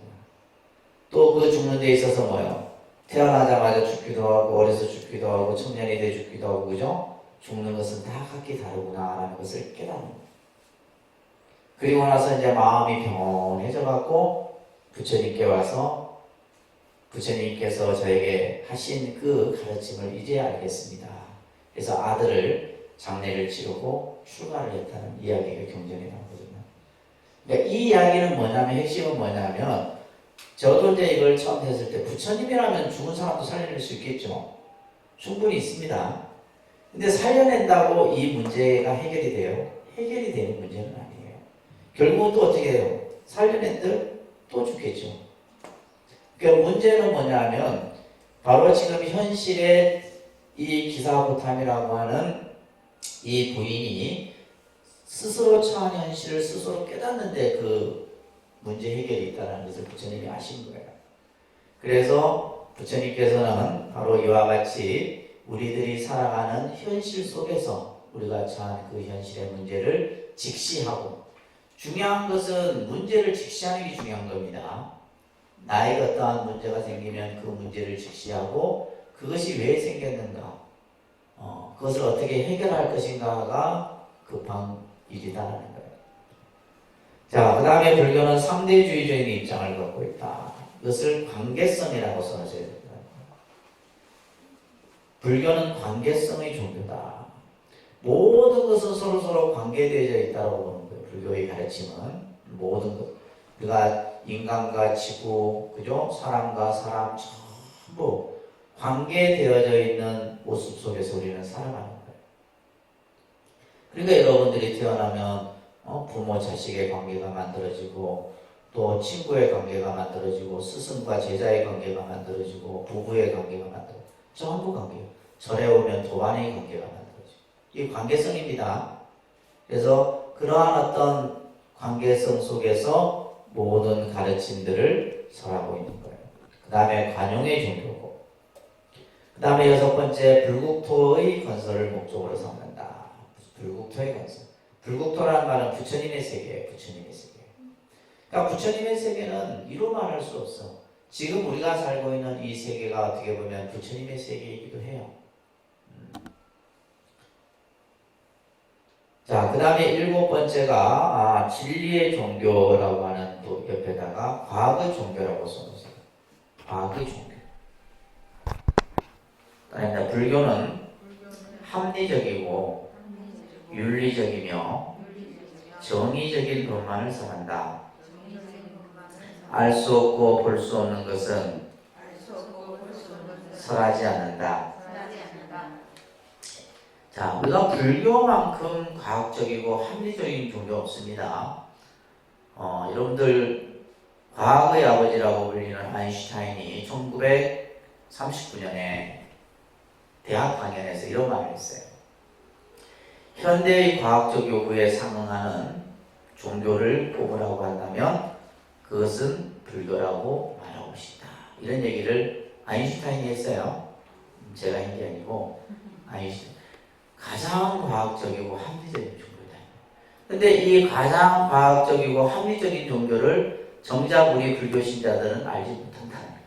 또 그 죽는 데 있어서 뭐예요? 태어나자마자 죽기도 하고 어려서 죽기도 하고 청년이 돼 죽기도 하고 그죠? 죽는 것은 다 각기 다르구나 라는 것을 깨닫는 거예요. 그리고 나서 이제 마음이 평온해져 갖고 부처님께 와서 부처님께서 저에게 하신 그 가르침을 이제 알겠습니다. 그래서 아들을 장례를 치르고 출가를 했다는 이야기가 경전에 나오거든요. 그러니까 이 이야기는 뭐냐면 핵심은 뭐냐면 저도 이제 이걸 처음 했을 때 부처님이라면 죽은 사람도 살려낼 수 있겠죠. 충분히 있습니다. 근데 살려낸다고 이 문제가 해결이 돼요? 해결이 되는 문제는 아니에요. 결국은 또 어떻게 해요? 살려낸들 또 죽겠죠. 그러니까 문제는 뭐냐면 바로 지금 현실에 이 기사고탐이라고 하는 이 부인이 스스로 처한 현실을 스스로 깨닫는데 그 문제 해결이 있다는 것을 부처님이 아신 거예요. 그래서 부처님께서는 바로 이와 같이 우리들이 살아가는 현실 속에서 우리가 처한 그 현실의 문제를 직시하고 중요한 것은 문제를 직시하는 게 중요한 겁니다. 나에게 어떠한 문제가 생기면 그 문제를 직시하고 그것이 왜 생겼는가 그것을 어떻게 해결할 것인가가 급한 일이다라는 거예요. 자, 그 다음에 불교는 3대주의적인 입장을 갖고 있다. 이것을 관계성이라고 써주셔야 됩니다. 불교는 관계성의 종교다. 모든 것은 서로 관계되어져 있다고 보는 거예요. 불교의 가르침은 모든 것. 우리가 인간과 지구, 그죠? 사람과 사람 전부 관계되어져 있는 모습 속에서 우리는 살아가는 거예요. 그러니까 여러분들이 태어나면 부모 자식의 관계가 만들어지고 또 친구의 관계가 만들어지고 스승과 제자의 관계가 만들어지고 부부의 관계가 만들어지고 전부 관계예요. 절에 오면 도반의 관계가 만들어지고 이게 관계성입니다. 그래서 그러한 어떤 관계성 속에서 모든 가르침들을 설하고 있는 거예요. 그 다음에 관용의 종교고 그 다음에 6번째 불국토의 건설을 목적으로 삼는다. 불국토의 건설. 불국토라는 말은 부처님의 세계예요. 부처님의 세계. 그러니까 부처님의 세계는 이루 말할 수 없어. 지금 우리가 살고 있는 이 세계가 어떻게 보면 부처님의 세계이기도 해요. 자, 그 다음에 7번째가 진리의 종교라고 하는 또 옆에다가 과학의 종교라고 써놓으세요. 과학의 종교. 그러니까 불교는 합리적이고 윤리적이며 정의적인 법만을 설한다. 알 수 없고 볼 수 없는 것은 설하지 않는다. 자, 우리가 불교만큼 과학적이고 합리적인 종교 없습니다. 여러분들 과학의 아버지라고 불리는 아인슈타인이 1939년에 대학 강연에서 이런 말을 했어요. 현대의 과학적 요구에 상응하는 종교를 뽑으라고 한다면 그것은 불교라고 말하고 싶다. 이런 얘기를 아인슈타인이 했어요. 제가 한 게 아니고 아인슈타인. 가장 과학적이고 합리적인 종교다. 근데 이 가장 과학적이고 합리적인 종교를 정작 우리 불교 신자들은 알지 못한다는 거예요.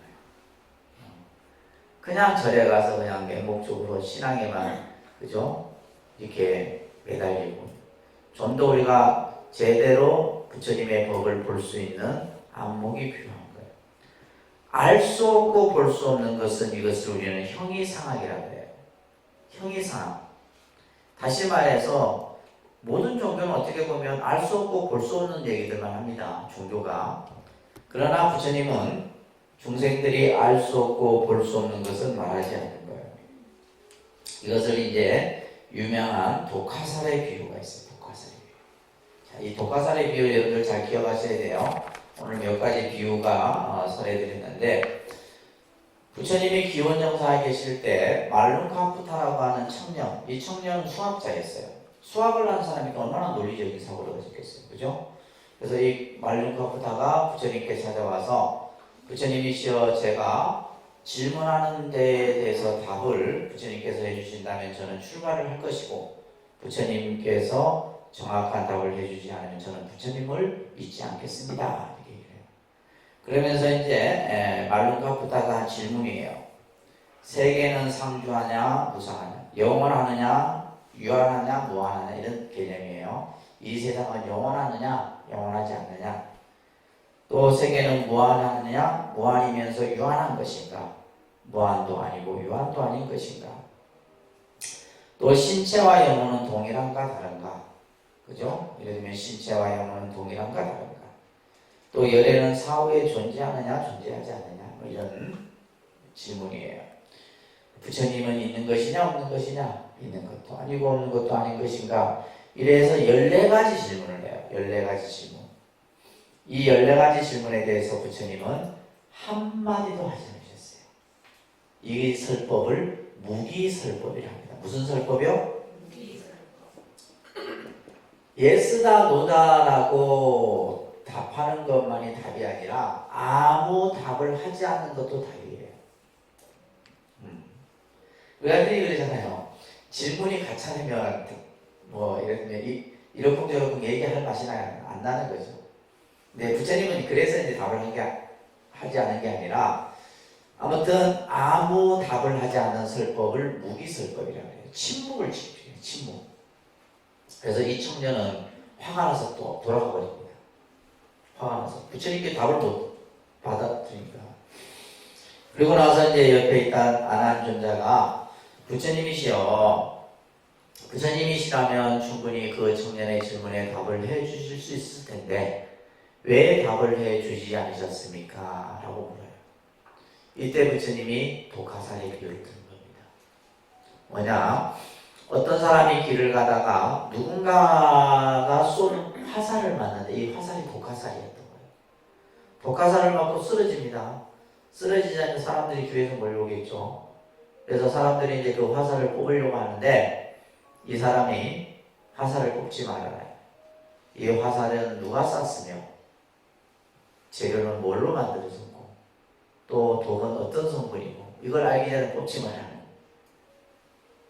그냥 절에 가서 그냥 맹목적으로 신앙에만 그죠? 이렇게 매달리고 좀 더 우리가 제대로 부처님의 법을 볼 수 있는 안목이 필요한 거예요. 알 수 없고 볼 수 없는 것은 이것을 우리는 형이상학이라고 해요. 형이상학. 다시 말해서 모든 종교는 어떻게 보면 알 수 없고 볼 수 없는 얘기들만 합니다. 종교가. 그러나 부처님은 중생들이 알 수 없고 볼 수 없는 것은 말하지 않는 거예요. 이것을 이제 유명한 독화살의 비유가 있어요. 독화살의 비유. 자, 이 독화살의 비유 여러분들 잘 기억하셔야 돼요. 오늘 몇 가지 비유가 설해드렸는데 부처님이 기원정사에 계실 때 말룬카푸타라고 하는 청년, 이 청년은 수학자였어요. 수학을 하는 사람이니까 얼마나 논리적인 사고를 가졌겠어요. 그죠? 그래서 이 말룬카푸타가 부처님께 찾아와서 부처님이시여 제가 질문하는 데에 대해서 답을 부처님께서 해주신다면 저는 출가를 할 것이고 부처님께서 정확한 답을 해주지 않으면 저는 부처님을 믿지 않겠습니다. 이렇게 얘기해요. 그러면서 이제 말룬카푸타가 한 질문이에요. 세계는 상주하냐 무상하냐, 영원하느냐 유한하냐 무한하냐 이런 개념이에요. 이 세상은 영원하느냐 영원하지 않느냐, 또 세계는 무한하느냐 무한이면서 유한한 것인가, 무한도 아니고 유한도 아닌 것인가, 또 신체와 영혼은 동일한가 다른가, 그죠? 예를 들면 신체와 영혼은 동일한가 다른가, 또 열애는 사후에 존재하느냐 존재하지 않느냐, 뭐 이런 질문이에요. 부처님은 있는 것이냐 없는 것이냐, 있는 것도 아니고 없는 것도 아닌 것인가, 이래서 14가지 질문을 해요. 14가지 질문. 이 14가지 질문에 대해서 부처님은 한마디도 하지 않으셨어요. 이 설법을 무기설법이라 합니다. 무슨 설법이요? 예스다 노다라고 답하는 것만이 답이 아니라 아무 답을 하지 않는 것도 답이에요. 우리가 그러잖아요. 질문이 가차리면 뭐 이러면 이러쿵저러쿵 얘기할 맛이 안 나는 거죠. 근데 부처님은 그래서 이제 답을 하지 않은 게 아니라 아무튼 아무 답을 하지 않는 설법을 무기설법이라고 해요. 침묵을 지켜요. 침묵. 그래서 이 청년은 화가 나서 또 돌아가 버립니다. 화가 나서 부처님께 답을 못 받아들이니까. 그리고 나서 이제 옆에 있던 아난존자가 부처님이시라면 충분히 그 청년의 질문에 답을 해 주실 수 있을 텐데 왜 답을 해 주지 않으셨습니까? 라고 물어요. 이때 부처님이 독화살의 비유를 드는 겁니다. 뭐냐? 어떤 사람이 길을 가다가 누군가가 쏜 화살을 맞는데 이 화살이 독화살이었던 거예요. 독화살을 맞고 쓰러집니다. 쓰러지자니 사람들이 뒤에서 몰려오겠죠. 그래서 사람들이 이제 그 화살을 뽑으려고 하는데 이 사람이 화살을 뽑지 말아라. 이 화살은 누가 쐈으며 재료는 뭘로 만들어졌고 또 독은 어떤 성분이고 이걸 알기 전에 뽑지 말아라.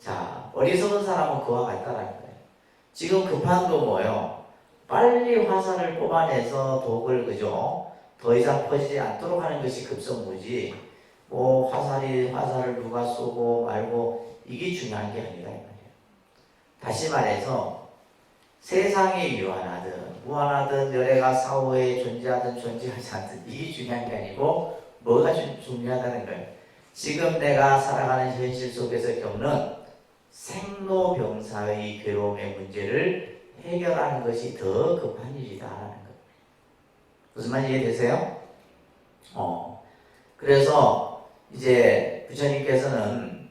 자, 어리석은 사람은 그와 같다라는 거예요. 지금 급한 거 뭐예요? 빨리 화살을 뽑아내서 독을 그죠? 더 이상 퍼지지 않도록 하는 것이 급선무지 뭐 화살을 누가 쏘고 말고 이게 중요한 게 아니다 이 말이에요. 다시 말해서 세상이 유한하든 무한하든 열애가 사후에 존재하든 존재하지 않든 이게 중요한 게 아니고 뭐가 중요하다는 거예요. 지금 내가 살아가는 현실 속에서 겪는 생로병사의 괴로움의 문제를 해결하는 것이 더 급한 일이다라는 거예요. 무슨 말인지 이해되세요? 그래서 이제 부처님께서는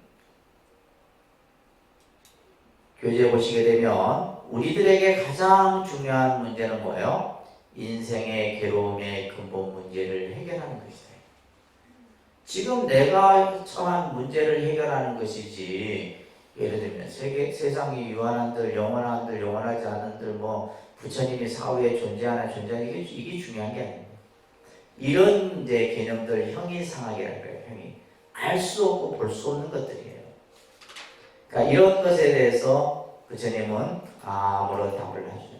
교재에 보시게 되면 우리들에게 가장 중요한 문제는 뭐예요? 인생의 괴로움의 근본 문제를 해결하는 것이다. 지금 내가 처한 문제를 해결하는 것이지, 예를 들면 세상이 유한한들, 영원한들, 영원하지 않은들, 뭐 부처님이 사후에 존재하나 존재하나 이게 중요한 게 아닙니다. 이런 이제 개념들 형이상학이라는 거예요. 형이 알 수 없고 볼 수 없는 것들이에요. 그러니까 이런 것에 대해서 부처님은 아무런 답을 하시죠.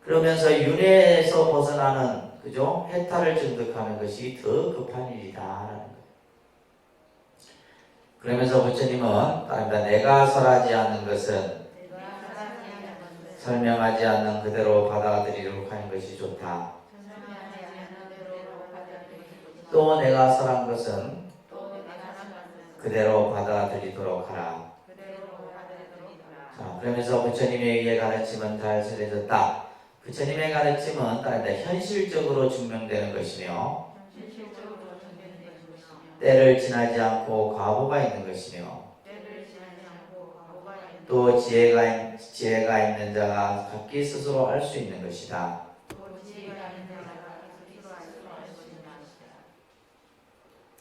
그러면서 윤회에서 벗어나는 그죠? 해탈을 증득하는 것이 더 급한 일이다라는 거예요. 그러면서 부처님은 내가 설하지 않는 것은 설명하지 않는 그대로 받아들이도록 하는 것이 좋다. 또 내가 설한 것은 그대로 받아들이도록 하라. 자, 그러면서 부처님의 가르침은 잘 전해졌다. 부처님의 가르침은 현실적으로 증명되는 것이며 때를 지나지 않고 과보가 있는 것이며 또 지혜가 있는 자가 각기 스스로 알 수 있는 것이다.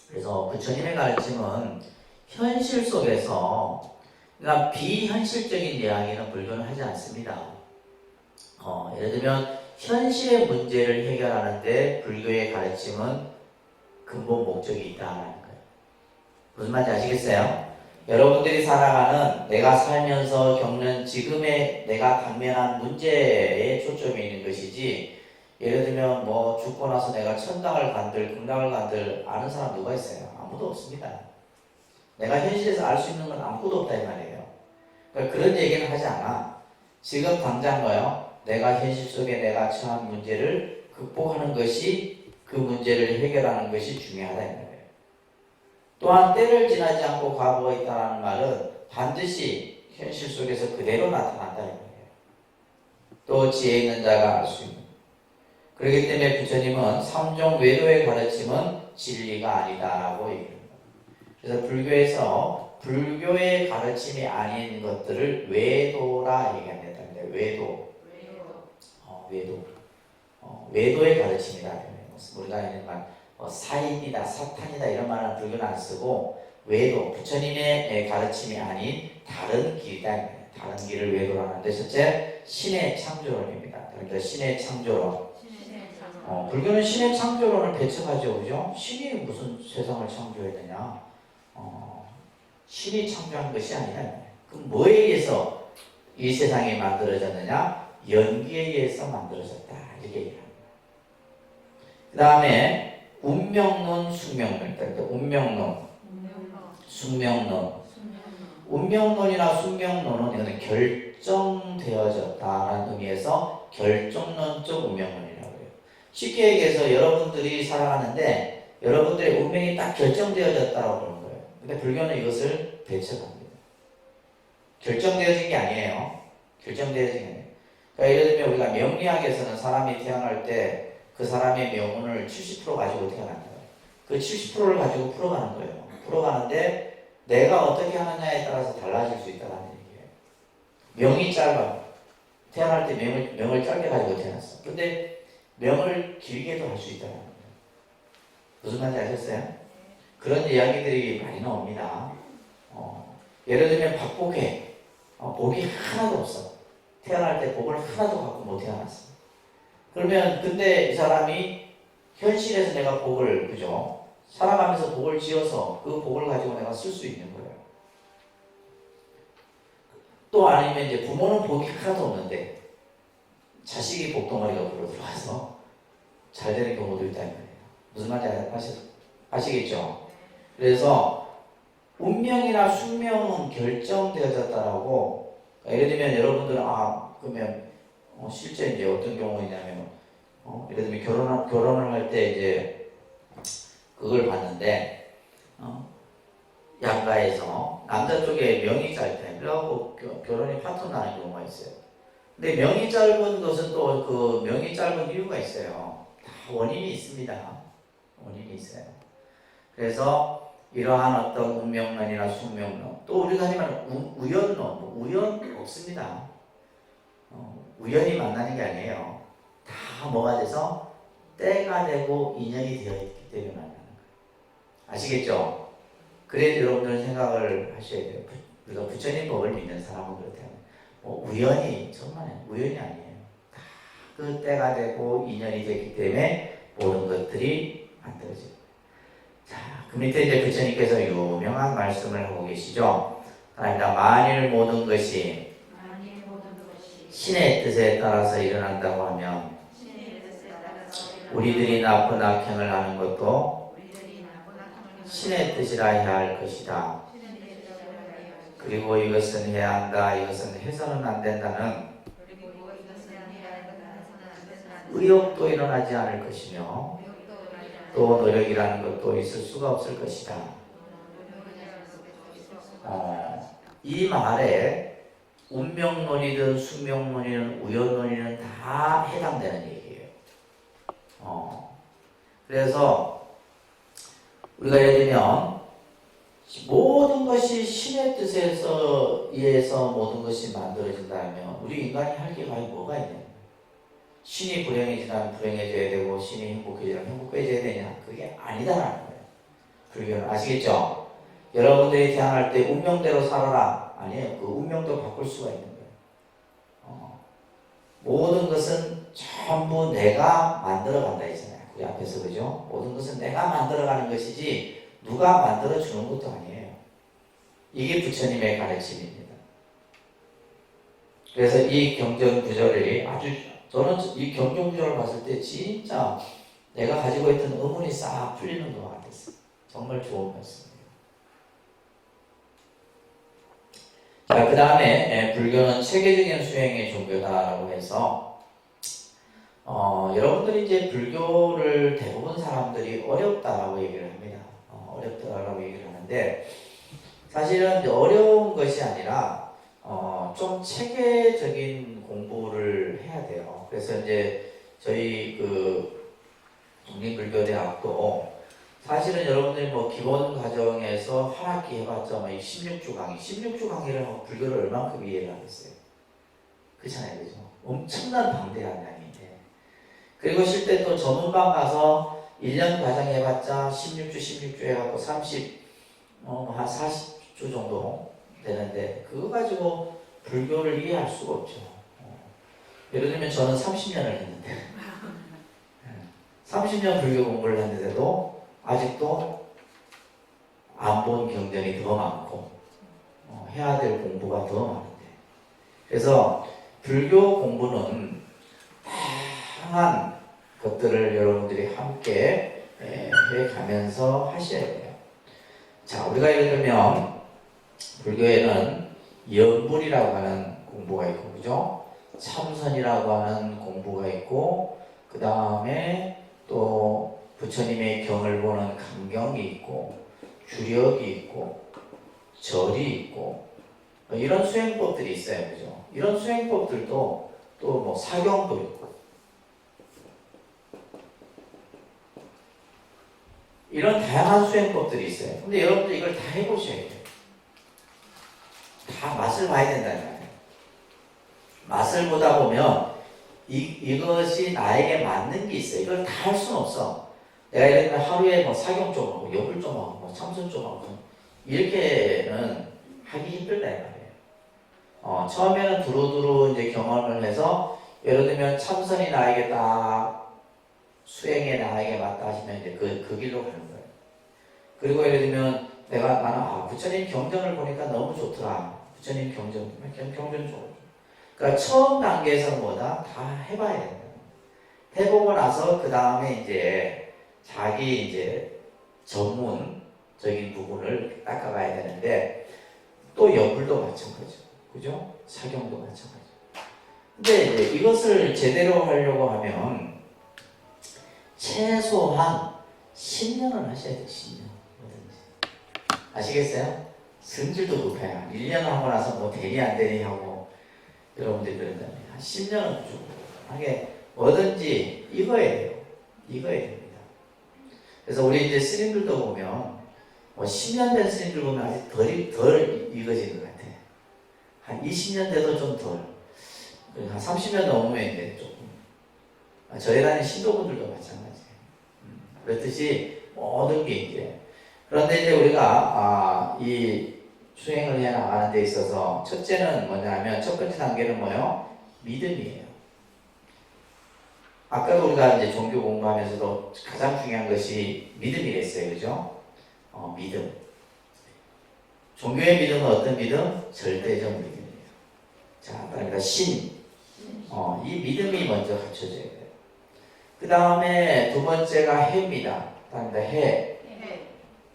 그래서 부처님의 가르침은 현실 속에서 그러니까 비현실적인 이야기는 불교는 하지 않습니다. 예를 들면 현실의 문제를 해결하는데 불교의 가르침은 근본 목적이 있다는 거예요. 무슨 말인지 아시겠어요? 여러분들이 살아가는 내가 살면서 겪는 지금의 내가 당면한 문제에 초점이 있는 것이지 예를 들면 뭐 죽고 나서 내가 천당을 간들 극락을 간들 아는 사람 누가 있어요? 아무도 없습니다. 내가 현실에서 알 수 있는 건 아무것도 없다 이 말이에요. 그러니까 그런 얘기는 하지 않아. 지금 당장 뭐요? 내가 현실 속에 내가 처한 문제를 극복하는 것이 그 문제를 해결하는 것이 중요하다 이 말이에요. 또한 때를 지나지 않고 과거가 있다는 말은 반드시 현실 속에서 그대로 나타난다는 거예요. 또 지혜 있는 자가 알 수 있는. 그렇기 때문에 부처님은 삼종 외도의 가르침은 진리가 아니다라고 얘기합니다. 그래서 불교에서 불교의 가르침이 아닌 것들을 외도라 얘기합니다. 외도. 외도의 가르침이다. 우리가 있는 말 사인이다, 사탄이다 이런 말은 불교는 안 쓰고 외도, 부처님의 가르침이 아닌 다른 길이다. 다른 길을 외도로 하는데 첫째, 신의 창조론입니다. 그러니까 신의 창조론. 불교는 신의 창조론을 배척하죠. 그죠? 신이 무슨 세상을 창조했느냐? 신이 창조한 것이 아니라 그럼 뭐에 의해서 이 세상이 만들어졌느냐? 연기에 의해서 만들어졌다. 이렇게 얘기합니다. 그 다음에 운명론, 숙명론. 그러니까 운명론, 숙명론. 운명론이나 숙명론은 이거는 결정되어졌다라는 의미에서 결정론적 운명론이라고 해요. 쉽게 얘기해서 여러분들이 살아가는데 여러분들의 운명이 딱 결정되어졌다고 그러는 거예요. 근데 불교는 이것을 배척합니다. 결정되어진 게 아니에요. 결정되어진 게 아니에요. 그러니까 예를 들면 우리가 명리학에서는 사람이 태어날 때 그 사람의 명운을 70% 가지고 태어난다. 그 70%를 가지고 풀어가는 거예요. 풀어가는데 내가 어떻게 하느냐에 따라서 달라질 수 있다는 얘기예요. 명이 짧아. 태어날 때 명을 짧게 가지고 태어났어. 근데 명을 길게도 할 수 있다는 거예요. 무슨 말인지 아셨어요? 그런 이야기들이 많이 나옵니다. 예를 들면 박복해. 복이 하나도 없어. 태어날 때 복을 하나도 갖고 못 태어났어. 그러면 근데 이 사람이 현실에서 내가 복을 그죠? 살아가면서 복을 지어서 그 복을 가지고 내가 쓸 수 있는 거예요. 또 아니면 이제 부모는 복이 하나도 없는데 자식이 복덩어리가 불어 들어와서 잘 되는 경우도 있다는 거예요. 무슨 말인지 아시겠죠? 그래서 운명이나 숙명은 결정되어졌다라고 예를 들면 여러분들은 그러면 실제 이제 어떤 경우이냐면 예를 들면 결혼을 할 때 이제 그걸 봤는데 양가에서 남자 쪽에 명이 짧대. 그래갖고 결혼이 파토 나는 경우가 있어요. 근데 명이 짧은 것은 또 그 명이 짧은 이유가 있어요. 다 원인이 있습니다. 원인이 있어요. 그래서 이러한 어떤 운명론이나 숙명론, 또 우리가 하지만 우연론, 우연 없습니다. 우연히 만나는 게 아니에요. 다 뭐가 돼서 때가 되고 인연이 되어 있기 때문에 만나는 거예요. 아시겠죠? 그래서 여러분들은 생각을 하셔야 돼요. 우리가 부처님 법을 믿는 사람은 그렇다면 우연이 정말 우연이 아니에요. 다 그 때가 되고 인연이 됐기 때문에 모든 것들이 만들어져요. 자, 그 밑에 이제 부처님께서 유명한 말씀을 하고 계시죠. 그러니까 만일 모든 것이 신의 뜻에 따라서 일어난다고 하면 우리들이 나쁜 악행을 하는 것도 신의 뜻이라 해야 할 것이다. 그리고 이것은 해야 한다, 이것은 해서는 안 된다는 의욕도 일어나지 않을 것이며 또 노력이라는 것도 있을 수가 없을 것이다. 이 말에 운명론이든 숙명론이든 우연론이든 다 해당되는 얘기예요. 그래서 우리가 예를 들면 모든 것이 신의 뜻에서 의해서 모든 것이 만들어진다면 우리 인간이 할 게 과연 뭐가 있냐? 신이 불행해지면 불행해져야 되고 신이 행복해지면 행복해져야 되냐? 그게 아니다라는 거예요. 불교는 아시겠죠? 여러분들이 태어날 때 운명대로 살아라. 아니에요. 그 운명도 바꿀 수가 있는 거예요. 모든 것은 전부 내가 만들어간다 했잖아요. 우리 앞에서 그죠? 모든 것은 내가 만들어가는 것이지 누가 만들어주는 것도 아니에요. 이게 부처님의 가르침입니다. 그래서 이 경전구절이 저는 이 경전구절을 봤을 때 진짜 내가 가지고 있던 의문이 싹 풀리는 것 같았어요. 정말 좋은 말씀이에요. 자, 그 다음에 불교는 체계적인 수행의 종교다라고 해서 여러분들이 이제 불교를 대부분 사람들이 어렵다라고 얘기를 합니다. 어렵다라고 얘기를 하는데 사실은 어려운 것이 아니라 좀 체계적인 공부를 해야 돼요. 그래서 이제 저희 그 독립불교대학도 사실은 여러분들이 뭐 기본 과정에서 한 학기 해봤자 16주 강의, 16주 강의를 하고 불교를 얼만큼 이해를 하겠어요? 그렇잖아요, 그죠? 엄청난 방대한 양인데. 그리고 실제 또 전문방 가서 1년 과정 해봤자 16주 해갖고 한 40주 정도 되는데 그거 가지고 불교를 이해할 수가 없죠. 예를 들면 저는 30년을 했는데 30년 불교 공부를 했는데도 아직도 안 본 경전이 더 많고 해야 될 공부가 더 많은데 그래서 불교 공부는 다양한 것들을 여러분들이 함께 해가면서 하셔야 돼요. 자, 우리가 예를 들면 불교에는 영불이라고 하는 공부가 있고, 그죠? 참선이라고 하는 공부가 있고, 그 다음에 또 부처님의 경을 보는 감경이 있고, 주력이 있고, 절이 있고, 이런 수행법들이 있어요, 그죠? 이런 수행법들도 또 뭐 사경도 있고, 이런 다양한 수행법들이 있어요. 근데 여러분들 이걸 다 해보셔야 돼요. 다 맛을 봐야 된다는 거예요. 맛을 보다 보면 이것이 나에게 맞는 게 있어요. 이걸 다 할 수는 없어. 내가 예를 들면 하루에 뭐 사경 좀 하고 여불 좀 하고 뭐 참선 좀 하고 이렇게는 하기 힘들다 이 말이에요. 처음에는 두루두루 이제 경험을 해서 예를 들면 참선이 나에게 딱 수행에 나에게 맞다 하시면 이제 그 길로 가는 거예요. 그리고 예를 들면 나는 부처님 경전을 보니까 너무 좋더라. 부처님 경전 좋아. 그러니까 처음 단계에서는 뭐다? 다 해봐야 된다. 해보고 나서 그 다음에 이제 자기 이제 전문적인 부분을 닦아가야 되는데 또 여불도 마찬가지죠. 그죠? 사경도 마찬가지죠. 근데 이제 이것을 제대로 하려고 하면 최소한 10년은 하셔야 돼요. 10년. 뭐든지. 아시겠어요? 성질도 급해요. 1년 하고 나서 뭐 되니 안 되니 하고 여러분들이 그런다면 한 10년은 하게 뭐든지 익어야 돼요. 익어야 됩니다. 그래서 우리 이제 스님들도 보면 뭐 10년 된 스님들 보면 아직 덜 익어지는 것 같아요. 한 20년 돼도 좀 덜. 한 30년 넘으면 이제 조금. 저희 다니는 신도분들도 마찬가지예요. 그렇듯이 모든 게 이제. 그런데 이제 우리가 이 수행을 해 나가는 데 있어서 첫째는 뭐냐면 첫 번째 단계는 뭐예요? 믿음이에요. 아까도 우리가 이제 종교 공부하면서도 가장 중요한 것이 믿음이랬어요. 그죠? 믿음. 종교의 믿음은 어떤 믿음? 절대적 믿음이에요. 자, 그러니까 신. 이 믿음이 먼저 갖춰져야 돼요. 그 다음에 두 번째가 해입니다. 다음에 해.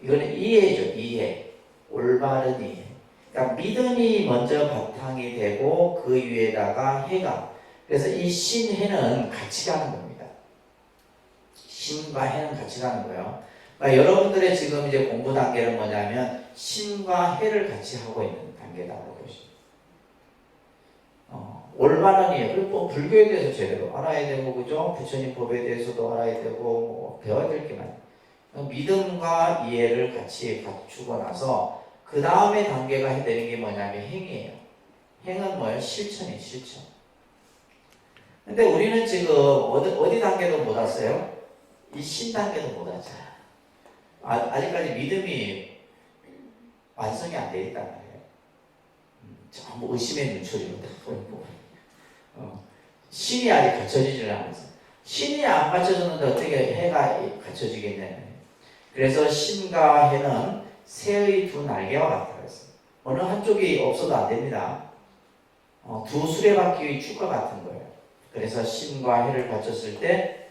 이거는 이해죠. 이해. 올바른 이해. 그러니까 믿음이 먼저 바탕이 되고 그 위에다가 해가. 그래서 이 신해는 같이 가는 겁니다. 신과 해는 같이 가는 거예요. 그러니까 여러분들의 지금 이제 공부 단계는 뭐냐면 신과 해를 같이 하고 있는 단계라고 보시죠. 올바른 이해. 그리고 뭐 불교에 대해서 제대로 알아야 되고, 그죠? 부처님 법에 대해서도 알아야 되고, 뭐 배워야 될 게 많아요. 믿음과 이해를 같이 갖추고 나서 그 다음에 단계가 해야 되는 게 뭐냐면 행이에요. 행은 뭐예요? 실천이에요. 실천. 근데 우리는 지금 어디 단계도 못 왔어요? 이 신 단계도 못 왔잖아요. 아직까지 믿음이 완성이 안 돼 있단 말이에요. 전부 의심의 눈초리로 다 보이고. 신이 아직 갖춰지지를 않았어요. 신이 안 갖춰졌는데 어떻게 해가 갖춰지겠냐면, 그래서 신과 해는 새의 두 날개와 같다고 했어요. 어느 한쪽이 없어도 안 됩니다. 두 수레바퀴의 축과 같은 거예요. 그래서 신과 해를 갖췄을 때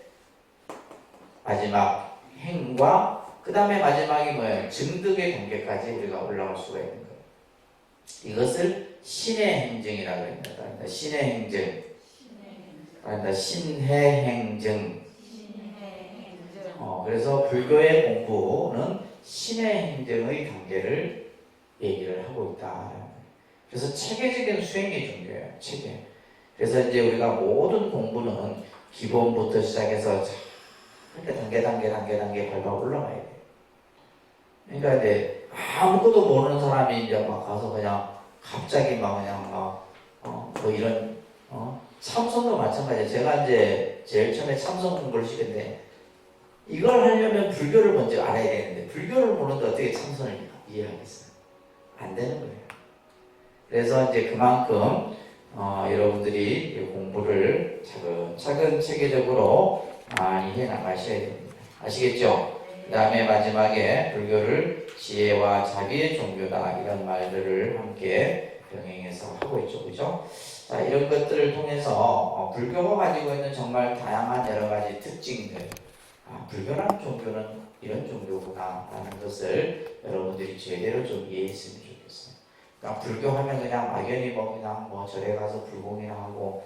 마지막 행과 그 다음에 마지막이 뭐예요? 증득의 단계까지 우리가 올라갈 수가 있는 거예요. 이것을 신의 행증이라고 합니다. 신의 행증. 신해 행증. 그래서 불교의 공부는 신의 행증의 단계를 얘기를 하고 있다. 그래서 체계적인 수행이 중요해요. 체계. 그래서 이제 우리가 모든 공부는 기본부터 시작해서 이렇게 단계 밟아 올라가야 돼요. 그러니까 이제 아무것도 모르는 사람이 이제 막 가서 그냥 갑자기 막 그냥 뭐 이런 참선도 마찬가지예요. 제가 이제 제일 처음에 참선 공부를 시켰는데 이걸 하려면 불교를 먼저 알아야 되는데 불교를 모르는데 어떻게 참선을 이해하겠어요? 안 되는 거예요. 그래서 이제 그만큼 여러분들이 공부를 차근차근 체계적으로 많이 해 나가셔야 됩니다. 아시겠죠? 그 다음에 마지막에 불교를 지혜와 자비의 종교다 이런 말들을 함께 병행해서 하고 있죠. 그죠? 자, 이런 것들을 통해서 불교가 가지고 있는 정말 다양한 여러 가지 특징들, 불교라는 종교는 이런 종교구나 라는 것을 여러분들이 제대로 좀 이해했으면 좋겠어요. 그러니까 불교하면 그냥 막연히 그냥 절에 가서 불공이나 하고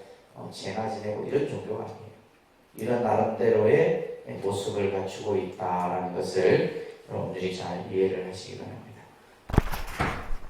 제나 지내고 이런 종교가 아니에요. 이런 나름대로의 모습을 갖추고 있다라는 것을 여러분들이 잘 이해를 하시기 바랍니다.